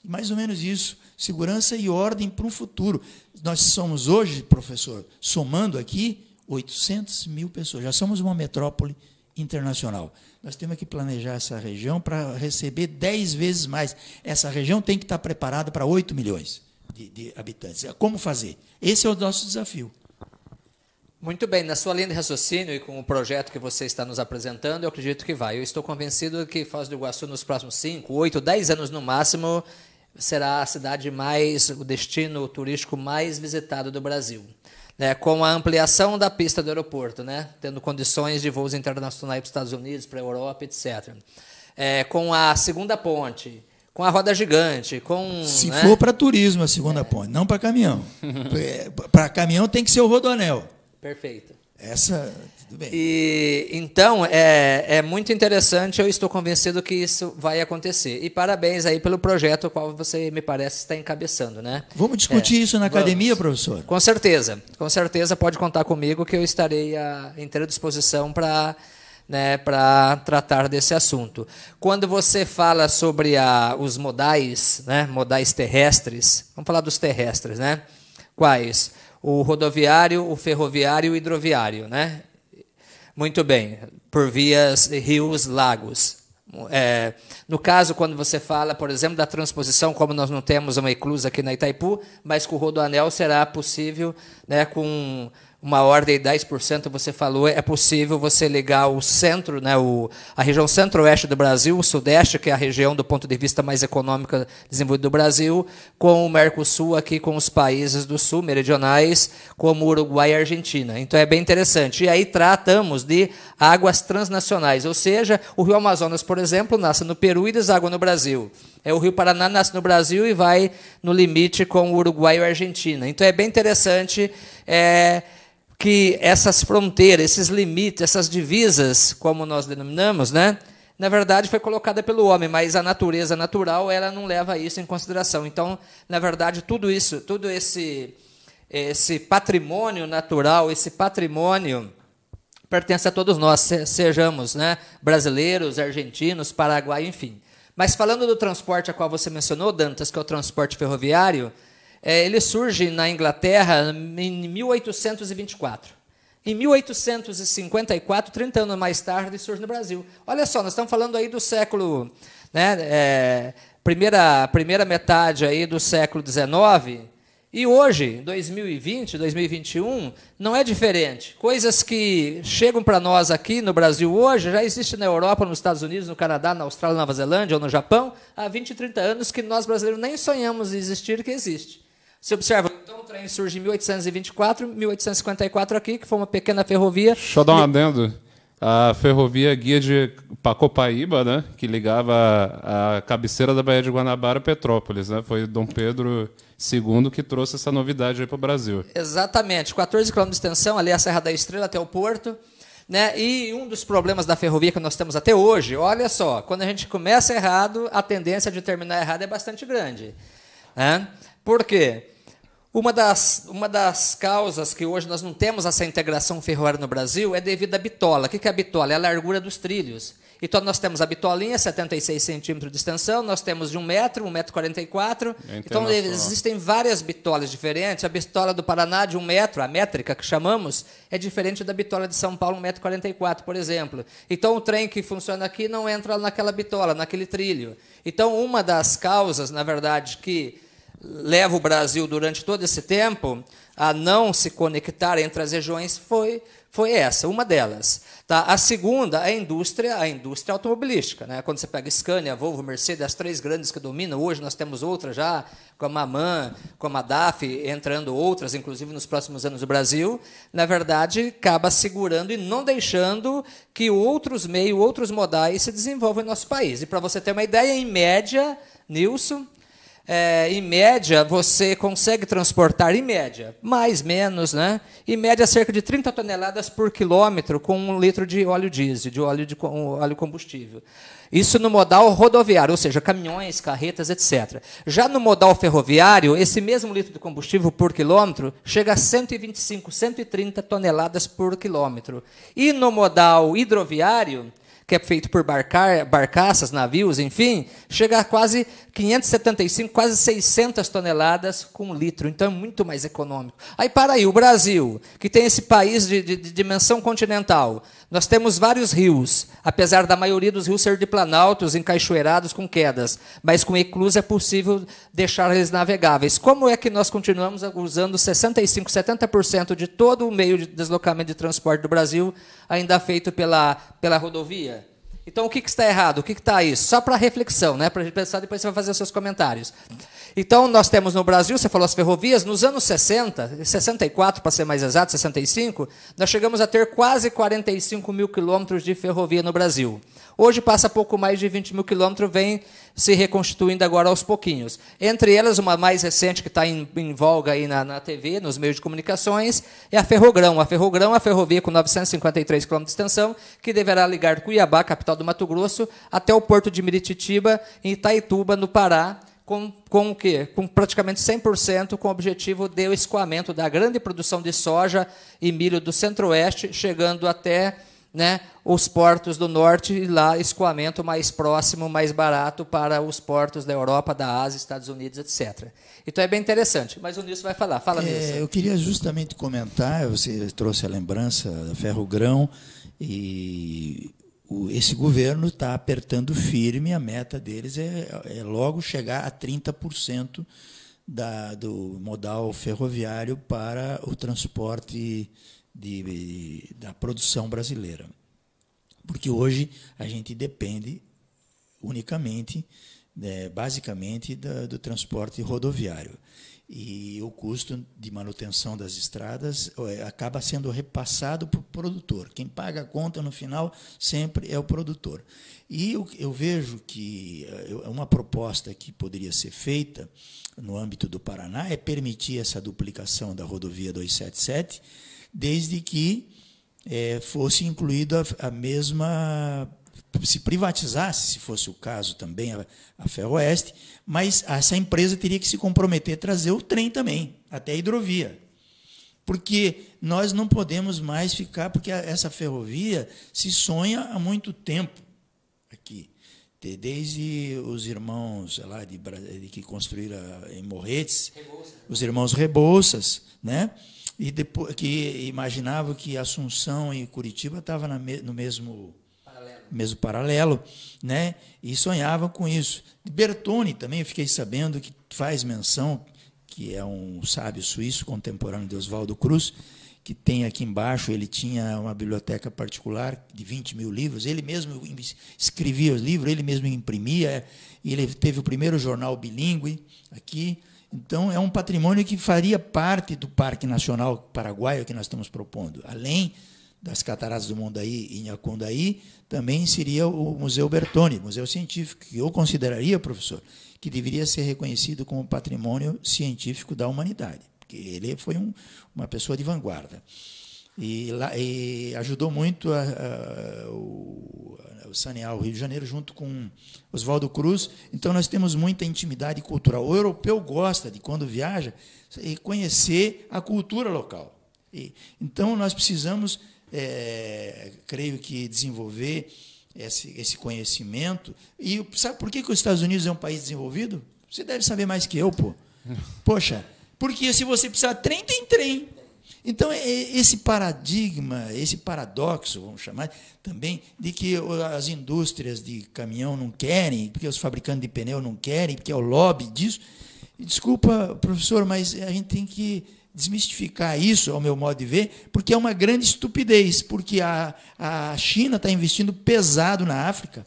Mais ou menos isso, segurança e ordem para um futuro. Nós somos hoje, professor, somando aqui, 800 mil pessoas. Já somos uma metrópole internacional. Nós temos que planejar essa região para receber 10 vezes mais. Essa região tem que estar preparada para 8 milhões de habitantes. Como fazer? Esse é o nosso desafio. Muito bem, na sua linha de raciocínio e com o projeto que você está nos apresentando, eu acredito que vai. Eu estou convencido que Foz do Iguaçu, nos próximos 5, 8, 10 anos no máximo, será a cidade o destino turístico mais visitado do Brasil. Com a ampliação da pista do aeroporto, né? Tendo condições de voos internacionais para os Estados Unidos, para a Europa, etc. Com a segunda ponte, com a roda gigante, Se for para turismo a segunda ponte, não para caminhão. Para caminhão tem que ser o rodoanel. Perfeito. Tudo bem. E, então, é muito interessante, eu estou convencido que isso vai acontecer. E parabéns aí pelo projeto, o qual você, me parece, está encabeçando, né? Vamos discutir isso na academia, professor? Com certeza, pode contar comigo que eu estarei à inteira disposição para tratar desse assunto. Quando você fala sobre os modais, né, modais terrestres, vamos falar dos terrestres, né? Quais? O rodoviário, o ferroviário e o hidroviário, né? Muito bem, por vias, rios, lagos. No caso, quando você fala, por exemplo, da transposição, como nós não temos uma eclusa aqui na Itaipu, mas com o Rodoanel será possível, né, com uma ordem de 10%, você falou, é possível você ligar o centro, né, a região centro-oeste do Brasil, o sudeste, que é a região do ponto de vista mais econômica desenvolvida do Brasil, com o Mercosul, aqui com os países do sul, meridionais, como Uruguai e Argentina. Então é bem interessante. E aí tratamos de águas transnacionais, ou seja, o Rio Amazonas, por exemplo, nasce no Peru e deságua no Brasil. O Rio Paraná nasce no Brasil e vai no limite com o Uruguai e a Argentina. Então é bem interessante que essas fronteiras, esses limites, essas divisas, como nós denominamos, né, na verdade foi colocada pelo homem, mas a natureza natural ela não leva isso em consideração. Então, na verdade, tudo isso, todo esse patrimônio natural, esse patrimônio pertence a todos nós, sejamos, né, brasileiros, argentinos, paraguaios, enfim. Mas falando do transporte a qual você mencionou, Dantas, que é o transporte ferroviário, ele surge na Inglaterra em 1824. Em 1854, 30 anos mais tarde, surge no Brasil. Olha só, nós estamos falando aí do século, né, primeira metade aí do século XIX, e hoje, 2020, 2021, não é diferente. Coisas que chegam para nós aqui no Brasil hoje, já existem na Europa, nos Estados Unidos, no Canadá, na Austrália, na Nova Zelândia ou no Japão, há 20, 30 anos que nós brasileiros nem sonhamos em existir, que existe. Você observa, então o trem surge em 1824, 1854 aqui, que foi uma pequena ferrovia. Deixa eu dar um adendo. A ferrovia guia de Pacopaíba, né, que ligava a cabeceira da Baía de Guanabara a Petrópolis, né, foi Dom Pedro II que trouxe essa novidade para o Brasil. Exatamente, 14 km de extensão, ali a Serra da Estrela até o Porto. Né, e um dos problemas da ferrovia que nós temos até hoje, olha só, quando a gente começa errado, a tendência de terminar errado é bastante grande. Né? Por quê? Uma das causas que hoje nós não temos essa integração ferroviária no Brasil é devido à bitola. O que é a bitola? É a largura dos trilhos. Então, nós temos a bitolinha, 76 centímetros de extensão, nós temos de 1 metro, 1,44 m. Então, existem várias bitolas diferentes. A bitola do Paraná, de 1 metro, a métrica que chamamos, é diferente da bitola de São Paulo, 1,44 m, por exemplo. Então, o trem que funciona aqui não entra naquela bitola, naquele trilho. Então, uma das causas, na verdade, que leva o Brasil durante todo esse tempo a não se conectar entre as regiões foi essa, uma delas. Tá? A segunda, a indústria automobilística. Né? Quando você pega Scania, Volvo, Mercedes, as três grandes que dominam, hoje nós temos outras já, como a MAN, como a DAF, entrando outras, inclusive nos próximos anos no Brasil, na verdade, acaba segurando e não deixando que outros meios, outros modais se desenvolvam em nosso país. E para você ter uma ideia, em média, Nilson, em média, você consegue transportar, em média, mais, menos, né? Em média, cerca de 30 toneladas por quilômetro com 1 litro de óleo diesel, de óleo combustível. Isso no modal rodoviário, ou seja, caminhões, carretas, etc. Já no modal ferroviário, esse mesmo litro de combustível por quilômetro chega a 125, 130 toneladas por quilômetro. E no modal hidroviário, que é feito por barcaças, navios, enfim, chega a quase 575, quase 600 toneladas com 1 litro. Então, é muito mais econômico. Aí, para aí, o Brasil, que tem esse país de dimensão continental, nós temos vários rios, apesar da maioria dos rios ser de planaltos, encachoeirados, com quedas, mas com eclusa é possível deixar eles navegáveis. Como é que nós continuamos usando 65%, 70% de todo o meio de deslocamento de transporte do Brasil ainda feito pela rodovia? Então, o que está errado? O que está isso? Só para reflexão, né? Para a gente pensar, depois você vai fazer os seus comentários. Então, nós temos no Brasil, você falou as ferrovias, nos anos 60, 64 para ser mais exato, 65, nós chegamos a ter quase 45 mil quilômetros de ferrovia no Brasil. Hoje passa pouco mais de 20 mil quilômetros, vem se reconstituindo agora aos pouquinhos. Entre elas, uma mais recente que está em voga aí na TV, nos meios de comunicações, é a Ferrogrão. A Ferrogrão é a ferrovia com 953 km de extensão, que deverá ligar Cuiabá, capital do Mato Grosso, até o porto de Mirititiba, em Itaituba, no Pará, com o quê? Com praticamente 100%, com o objetivo de escoamento da grande produção de soja e milho do Centro-Oeste, chegando até, né, os portos do Norte, e lá escoamento mais próximo, mais barato para os portos da Europa, da Ásia, Estados Unidos, etc. Então é bem interessante, mas o Nilson vai falar. Fala, Nilson. Eu queria justamente comentar, você trouxe a lembrança da Ferrogrão, e esse governo está apertando firme, a meta deles é logo chegar a 30% do modal ferroviário para o transporte da produção brasileira. Porque hoje a gente depende unicamente, basicamente, do transporte rodoviário. E o custo de manutenção das estradas acaba sendo repassado para o produtor. Quem paga a conta no final sempre é o produtor. E eu vejo que uma proposta que poderia ser feita no âmbito do Paraná é permitir essa duplicação da rodovia 277, desde que fosse incluída a mesma, se privatizasse, se fosse o caso também, a Ferroeste, mas essa empresa teria que se comprometer a trazer o trem também, até a hidrovia. Porque nós não podemos mais ficar, porque essa ferrovia se sonha há muito tempo aqui. Desde os irmãos lá que construíram em Morretes, os irmãos Rebouças, né? E depois, que imaginavam que Assunção e Curitiba estavam no mesmo paralelo, né? E sonhavam com isso. Bertone também, eu fiquei sabendo que faz menção, que é um sábio suíço contemporâneo de Oswaldo Cruz, que tem aqui embaixo, ele tinha uma biblioteca particular de 20 mil livros, ele mesmo escrevia os livros, ele mesmo imprimia, e ele teve o primeiro jornal bilíngue aqui. Então, é um patrimônio que faria parte do Parque Nacional Paraguaio que nós estamos propondo. Além das Cataratas do Mundaí e Inhacondaí, também seria o Museu Bertone, museu científico, que eu consideraria, professor, que deveria ser reconhecido como patrimônio científico da humanidade, porque ele foi uma pessoa de vanguarda. E ajudou muito o sanear o Rio de Janeiro, junto com Oswaldo Cruz. Então, nós temos muita intimidade cultural. O europeu gosta de, quando viaja, conhecer a cultura local. Então, nós precisamos, creio que, desenvolver esse conhecimento. E sabe por que os Estados Unidos é um país desenvolvido? Você deve saber mais que eu, pô. Poxa, porque se você precisar trem, tem trem. Então, esse paradigma, esse paradoxo, vamos chamar, também, de que as indústrias de caminhão não querem, porque os fabricantes de pneu não querem, porque é o lobby disso. Desculpa, professor, mas a gente tem que desmistificar isso, ao meu modo de ver, porque é uma grande estupidez, porque a China está investindo pesado na África,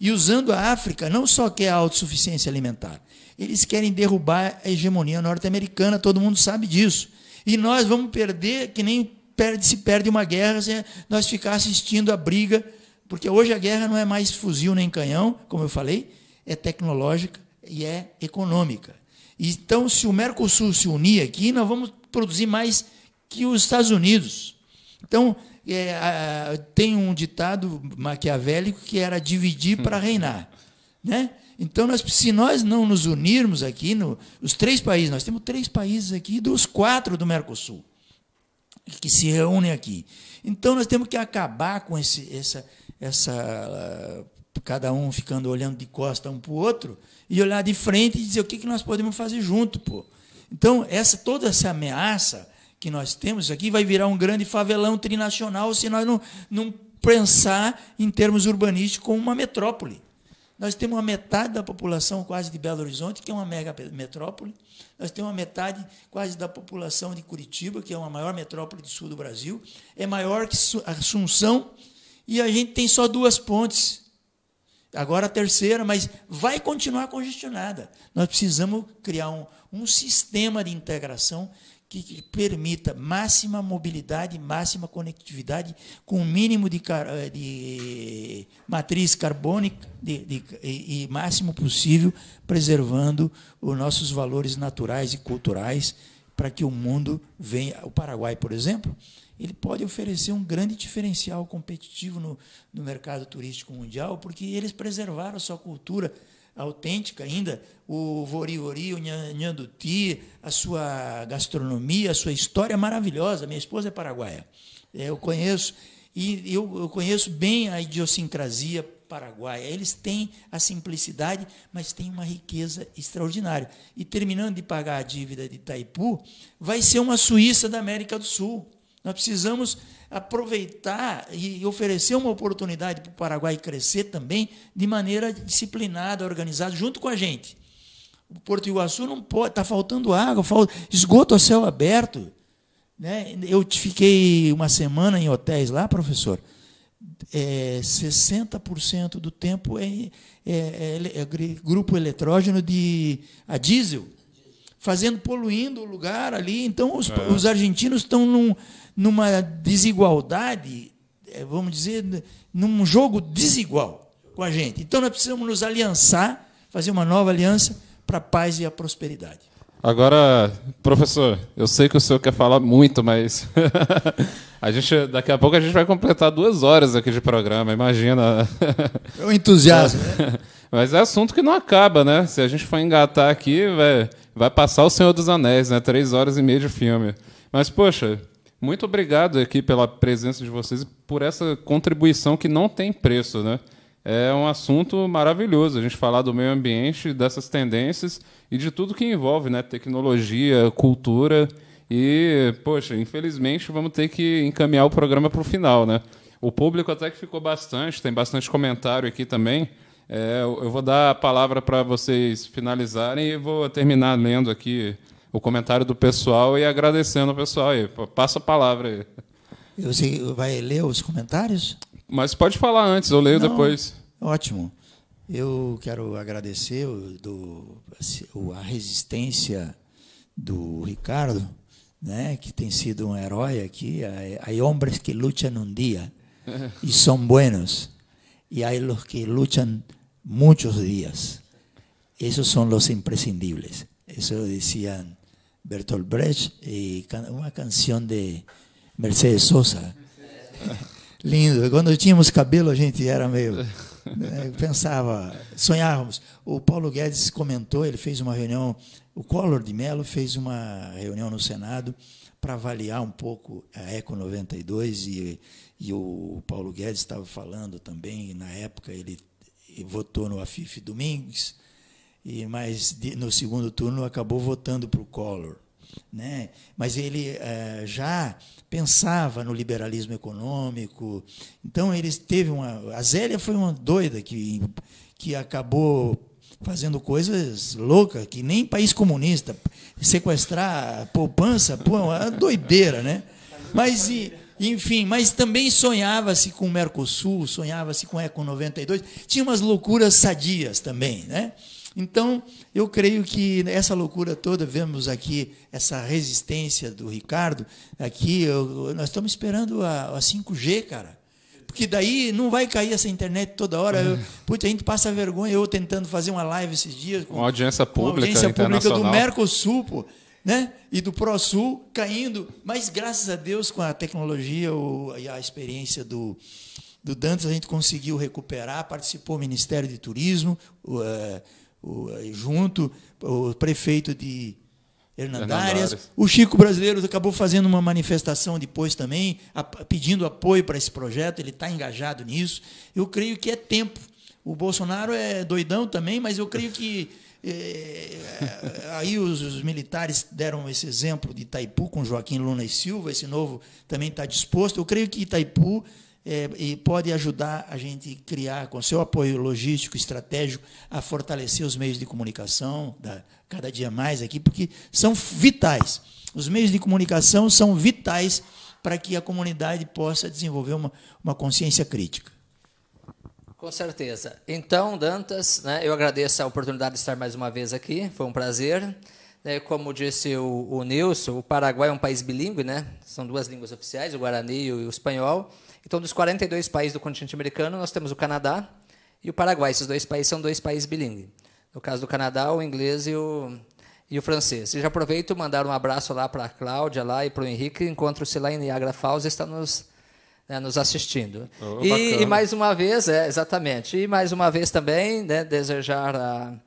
e usando a África não só quer a autossuficiência alimentar, eles querem derrubar a hegemonia norte-americana, todo mundo sabe disso. E nós vamos perder, que nem se perde uma guerra se nós ficar assistindo a briga, porque hoje a guerra não é mais fuzil nem canhão, como eu falei, é tecnológica e é econômica. Então, se o Mercosul se unir aqui, nós vamos produzir mais que os Estados Unidos. Então, tem um ditado maquiavélico que era dividir para reinar, né? Então, se nós não nos unirmos aqui, os 3 países, nós temos 3 países aqui dos 4 do Mercosul, que se reúnem aqui. Então, nós temos que acabar com cada um ficando olhando de costa um para o outro, e olhar de frente e dizer o que nós podemos fazer junto, pô. Então, toda essa ameaça que nós temos aqui vai virar um grande favelão trinacional se nós não pensar em termos urbanísticos como uma metrópole. Nós temos uma metade da população quase de Belo Horizonte, que é uma mega metrópole. Nós temos uma metade quase da população de Curitiba, que é uma maior metrópole do sul do Brasil. É maior que Assunção, e a gente tem só 2 pontes. agora a terceira, mas vai continuar congestionada. Nós precisamos criar um sistema de integração que permita máxima mobilidade, máxima conectividade, com o mínimo de matriz carbônica e máximo possível, preservando os nossos valores naturais e culturais, para que o mundo venha. O Paraguai, por exemplo, ele pode oferecer um grande diferencial competitivo no mercado turístico mundial, porque eles preservaram a sua cultura autêntica ainda, o vori-vori, o nhanduti, a sua gastronomia, a sua história maravilhosa. Minha esposa é paraguaia. Eu conheço, e eu conheço bem a idiosincrasia paraguaia. Eles têm a simplicidade, mas têm uma riqueza extraordinária. E, terminando de pagar a dívida de Itaipu, vai ser uma Suíça da América do Sul. Nós precisamos aproveitar e oferecer uma oportunidade para o Paraguai crescer também de maneira disciplinada, organizada, junto com a gente. O Porto Iguaçu não pode, está faltando água, esgoto a céu aberto. Né? Eu fiquei uma semana em hotéis lá, professor. 60% do tempo é grupo eletrógeno a diesel, poluindo o lugar ali. Então, os argentinos estão numa desigualdade, vamos dizer, num jogo desigual com a gente. Então, nós precisamos nos aliançar, fazer uma nova aliança para a paz e a prosperidade. Agora, professor, eu sei que o senhor quer falar muito, mas daqui a pouco a gente vai completar 2 horas aqui de programa, imagina. É um entusiasmo, né? Mas é assunto que não acaba, né? Se a gente for engatar aqui, vai passar o Senhor dos Anéis, né? 3 horas e meia de filme. Mas, poxa, muito obrigado aqui pela presença de vocês e por essa contribuição que não tem preço, né? É um assunto maravilhoso a gente falar do meio ambiente, dessas tendências e de tudo que envolve, né? Tecnologia, cultura e, poxa, infelizmente vamos ter que encaminhar o programa para o final, né? O público até que ficou bastante, tem bastante comentário aqui também. Eu vou dar a palavra para vocês finalizarem e vou terminar lendo aqui o comentário do pessoal e agradecendo o pessoal aí. Passa a palavra aí. Você vai ler os comentários? Mas pode falar antes, eu leio depois. Ótimo. Eu quero agradecer a resistência do Ricardo, né, que tem sido um herói aqui. Há homens que lutam um dia e são buenos, e há os que lutam muitos dias. Esses são os imprescindíveis. Isso diziam Bertolt Brecht e uma canção de Mercedes Sosa. Lindo. Quando tínhamos cabelo, a gente era meio... pensava, sonhávamos. O Paulo Guedes comentou, ele fez uma reunião, o Collor de Mello fez uma reunião no Senado para avaliar um pouco a Eco 92 e o Paulo Guedes estava falando também, na época ele votou no Afif Domingues, mas no segundo turno acabou votando para o Collor. Né? Mas ele já pensava no liberalismo econômico. Então ele teve a Zélia foi uma doida que acabou fazendo coisas loucas que nem país comunista, sequestrar a poupança, uma doideira, né? Mas enfim, mas também sonhava-se com o Mercosul, sonhava-se com a Eco 92, tinha umas loucuras sadias também, né? Então, eu creio que essa loucura toda, vemos aqui essa resistência do Ricardo, aqui nós estamos esperando a 5G, cara, porque daí não vai cair essa internet toda hora. A gente passa vergonha, eu tentando fazer uma live esses dias com uma audiência pública do Mercosul, né? E do ProSul caindo, mas graças a Deus com a tecnologia e a experiência do Dantas a gente conseguiu recuperar, participou o Ministério de Turismo, junto o prefeito de Hernandárias. O Chico Brasileiro acabou fazendo uma manifestação depois também, pedindo apoio para esse projeto, ele está engajado nisso. Eu creio que é tempo. O Bolsonaro é doidão também, mas eu creio que aí os militares deram esse exemplo de Itaipu com Joaquim Luna e Silva, esse novo também está disposto. Eu creio que Itaipu e pode ajudar a gente a criar, com seu apoio logístico, estratégico, a fortalecer os meios de comunicação, cada dia mais aqui, porque são vitais. Os meios de comunicação são vitais para que a comunidade possa desenvolver uma consciência crítica. Com certeza. Então, Dantas, né, eu agradeço a oportunidade de estar mais uma vez aqui, foi um prazer. Como disse o Nilson, o Paraguai é um país bilíngue, né? São 2 línguas oficiais, o Guarani e o espanhol. Então, dos 42 países do continente americano, nós temos o Canadá e o Paraguai. Esses 2 países são 2 países bilíngues. No caso do Canadá, o inglês e o francês. E já aproveito e mandar um abraço lá para a Cláudia lá e para o Henrique. Encontro-se lá em Niagara Falls e está nos assistindo. E mais uma vez, exatamente. E mais uma vez também, né, desejar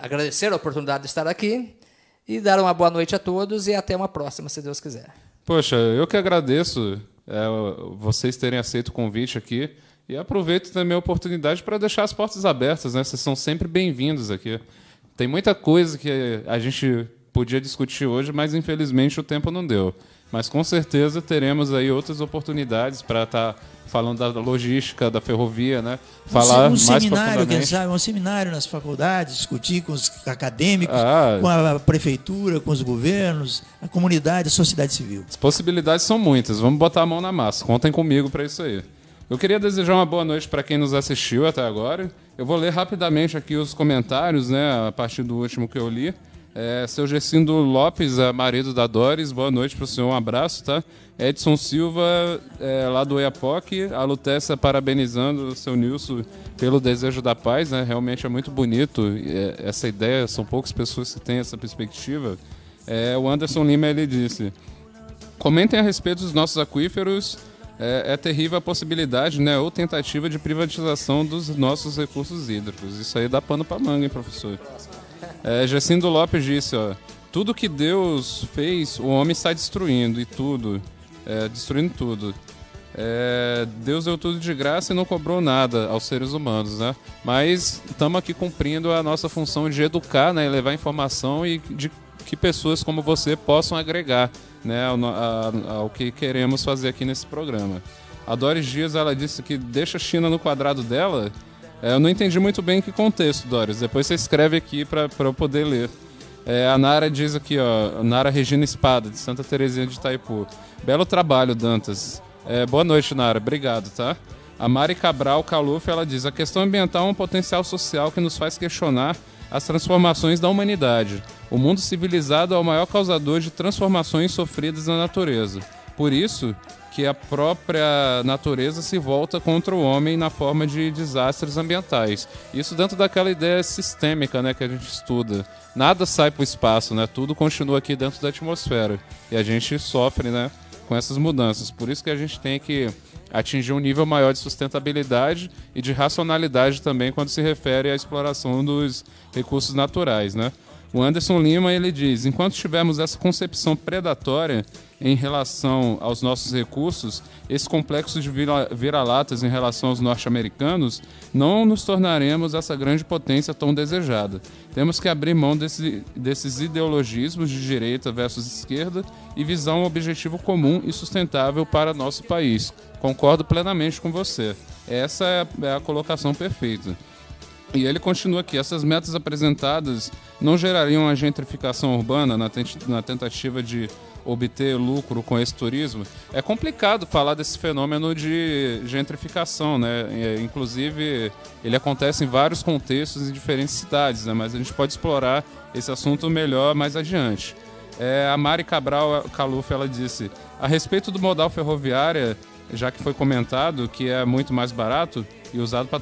agradecer a oportunidade de estar aqui e dar uma boa noite a todos e até uma próxima, se Deus quiser. Poxa, eu que agradeço vocês terem aceito o convite aqui e aproveito também a oportunidade para deixar as portas abertas, né? Vocês são sempre bem-vindos aqui. Tem muita coisa que a gente podia discutir hoje, mas infelizmente o tempo não deu. Mas com certeza teremos aí outras oportunidades para estar falando da logística, da ferrovia, né? Falar mais profundamente. Um seminário nas faculdades, discutir com os acadêmicos, com a prefeitura, com os governos, a comunidade, a sociedade civil. As possibilidades são muitas. Vamos botar a mão na massa. Contem comigo para isso aí. Eu queria desejar uma boa noite para quem nos assistiu até agora. Eu vou ler rapidamente aqui os comentários, né? A partir do último que eu li. Seu Gercindo Lopes, marido da Doris, boa noite para o senhor, um abraço, tá? Edson Silva, lá do Oiapoque, a Lutécia parabenizando o seu Nilson pelo desejo da paz, né? Realmente é muito bonito essa ideia, são poucas pessoas que têm essa perspectiva. O Anderson Lima, ele disse, comentem a respeito dos nossos aquíferos, é terrível a possibilidade, né, ou tentativa de privatização dos nossos recursos hídricos. Isso aí dá pano para manga, hein, professor? Jacindo Lopes disse, tudo que Deus fez, o homem está destruindo, destruindo tudo. Deus deu tudo de graça e não cobrou nada aos seres humanos, né? Mas estamos aqui cumprindo a nossa função de educar, né, e levar informação e de que pessoas como você possam agregar, né, ao que queremos fazer aqui nesse programa. A Doris Dias, ela disse que deixa a China no quadrado dela. Eu não entendi muito bem em que contexto, Doris. Depois você escreve aqui para eu poder ler. A Nara diz aqui, Nara Regina Espada, de Santa Terezinha de Itaipu. Belo trabalho, Dantas. Boa noite, Nara. Obrigado, tá? A Mari Cabral Caluf, ela diz, a questão ambiental é um potencial social que nos faz questionar as transformações da humanidade. O mundo civilizado é o maior causador de transformações sofridas na natureza. Por isso que a própria natureza se volta contra o homem na forma de desastres ambientais. Isso dentro daquela ideia sistêmica, né, que a gente estuda. Nada sai para o espaço, né? Tudo continua aqui dentro da atmosfera. E a gente sofre, né, com essas mudanças. Por isso que a gente tem que atingir um nível maior de sustentabilidade e de racionalidade também quando se refere à exploração dos recursos naturais, né? O Anderson Lima, ele diz, enquanto tivermos essa concepção predatória em relação aos nossos recursos, esse complexo de vira-latas em relação aos norte-americanos, não nos tornaremos essa grande potência tão desejada. Temos que abrir mão desses ideologismos de direita versus esquerda e visar um objetivo comum e sustentável para nosso país. Concordo plenamente com você. Essa é a colocação perfeita. E ele continua aqui, essas metas apresentadas não gerariam a gentrificação urbana na tentativa de obter lucro com esse turismo? É complicado falar desse fenômeno de gentrificação, né? Inclusive, ele acontece em vários contextos em diferentes cidades, né? Mas a gente pode explorar esse assunto melhor mais adiante. A Mari Cabral Caluf, ela disse, a respeito do modal ferroviário, já que foi comentado que é muito mais barato e usado para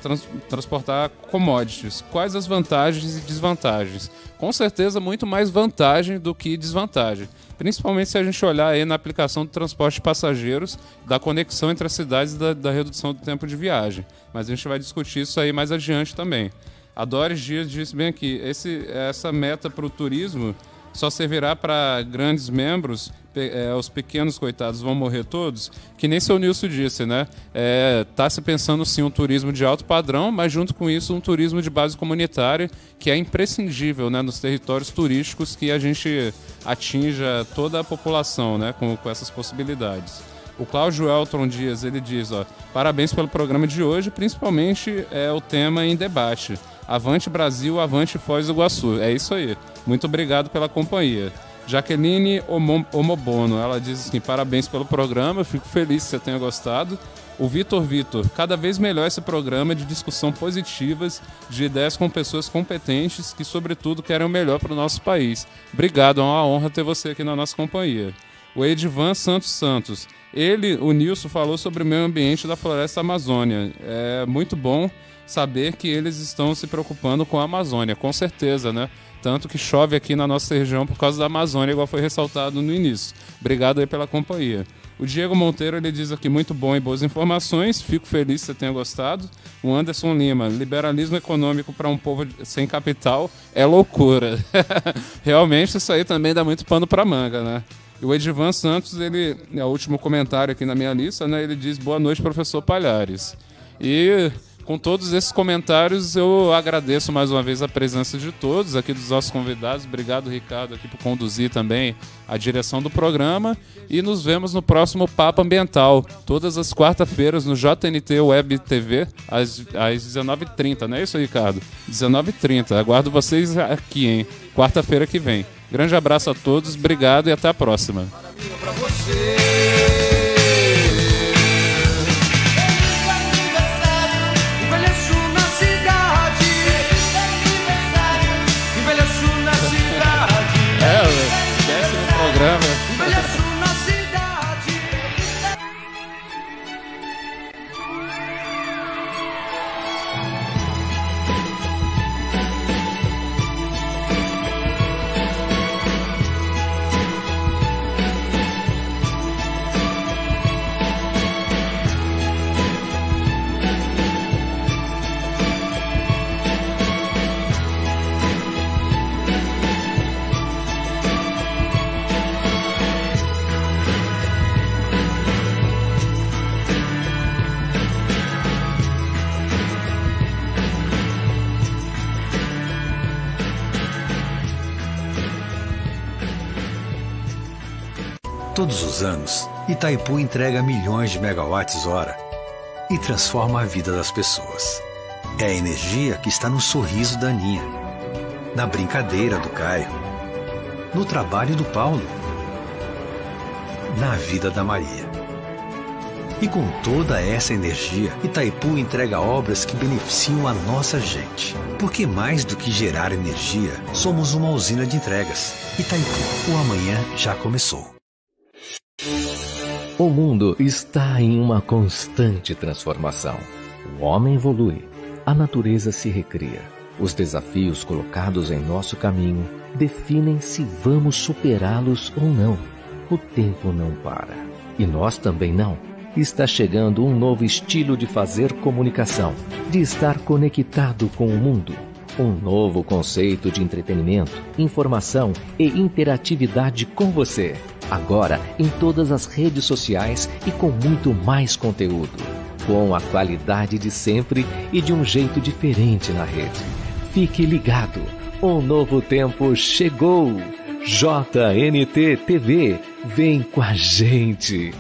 transportar commodities. Quais as vantagens e desvantagens? Com certeza, muito mais vantagem do que desvantagem. Principalmente se a gente olhar aí na aplicação do transporte de passageiros, da conexão entre as cidades e da redução do tempo de viagem. Mas a gente vai discutir isso aí mais adiante também. A Doris Dias disse bem aqui, essa meta para o turismo só servirá para grandes membros, os pequenos coitados vão morrer todos, que nem seu Nilson disse, né? Tá se pensando sim um turismo de alto padrão, mas junto com isso um turismo de base comunitária, que é imprescindível, né, nos territórios turísticos, que a gente atinja toda a população, né, com essas possibilidades. O Cláudio Elton Dias, ele diz, parabéns pelo programa de hoje, principalmente o tema em debate. Avante Brasil, avante Foz do Iguaçu. É isso aí. Muito obrigado pela companhia. Jaqueline Omobono, ela diz assim, parabéns pelo programa, eu fico feliz que você tenha gostado. O Vitor, cada vez melhor esse programa de discussão positivas, de ideias com pessoas competentes que, sobretudo, querem o melhor para o nosso país. Obrigado, é uma honra ter você aqui na nossa companhia. O Edivan Santos. O Nilson, falou sobre o meio ambiente da Floresta Amazônia. É muito bom saber que eles estão se preocupando com a Amazônia, com certeza, né? Tanto que chove aqui na nossa região por causa da Amazônia, igual foi ressaltado no início. Obrigado aí pela companhia. O Diego Monteiro, ele diz aqui, muito bom e boas informações, fico feliz que você tenha gostado. O Anderson Lima, liberalismo econômico para um povo sem capital é loucura. Realmente isso aí também dá muito pano para manga, né? E o Edivan Santos, ele é o último comentário aqui na minha lista, né? Ele diz, boa noite, professor Palhares. E com todos esses comentários, eu agradeço mais uma vez a presença de todos, aqui dos nossos convidados. Obrigado, Ricardo, aqui por conduzir também a direção do programa. E nos vemos no próximo Papo Ambiental, todas as quarta-feiras no JNT Web TV, às 19h30, não é isso, Ricardo? 19h30. Aguardo vocês aqui, hein? Quarta-feira que vem. Grande abraço a todos, obrigado e até a próxima. Esquece no programa. Todos os anos, Itaipu entrega milhões de megawatts-hora e transforma a vida das pessoas. É a energia que está no sorriso da Aninha, na brincadeira do Caio, no trabalho do Paulo, na vida da Maria. E com toda essa energia, Itaipu entrega obras que beneficiam a nossa gente. Porque mais do que gerar energia, somos uma usina de entregas. Itaipu, o amanhã já começou. O mundo está em uma constante transformação. O homem evolui, a natureza se recria. Os desafios colocados em nosso caminho definem se vamos superá-los ou não. O tempo não para. E nós também não. Está chegando um novo estilo de fazer comunicação, de estar conectado com o mundo. Um novo conceito de entretenimento, informação e interatividade com você. Agora em todas as redes sociais e com muito mais conteúdo. Com a qualidade de sempre e de um jeito diferente na rede. Fique ligado, um novo tempo chegou. JNT TV, vem com a gente.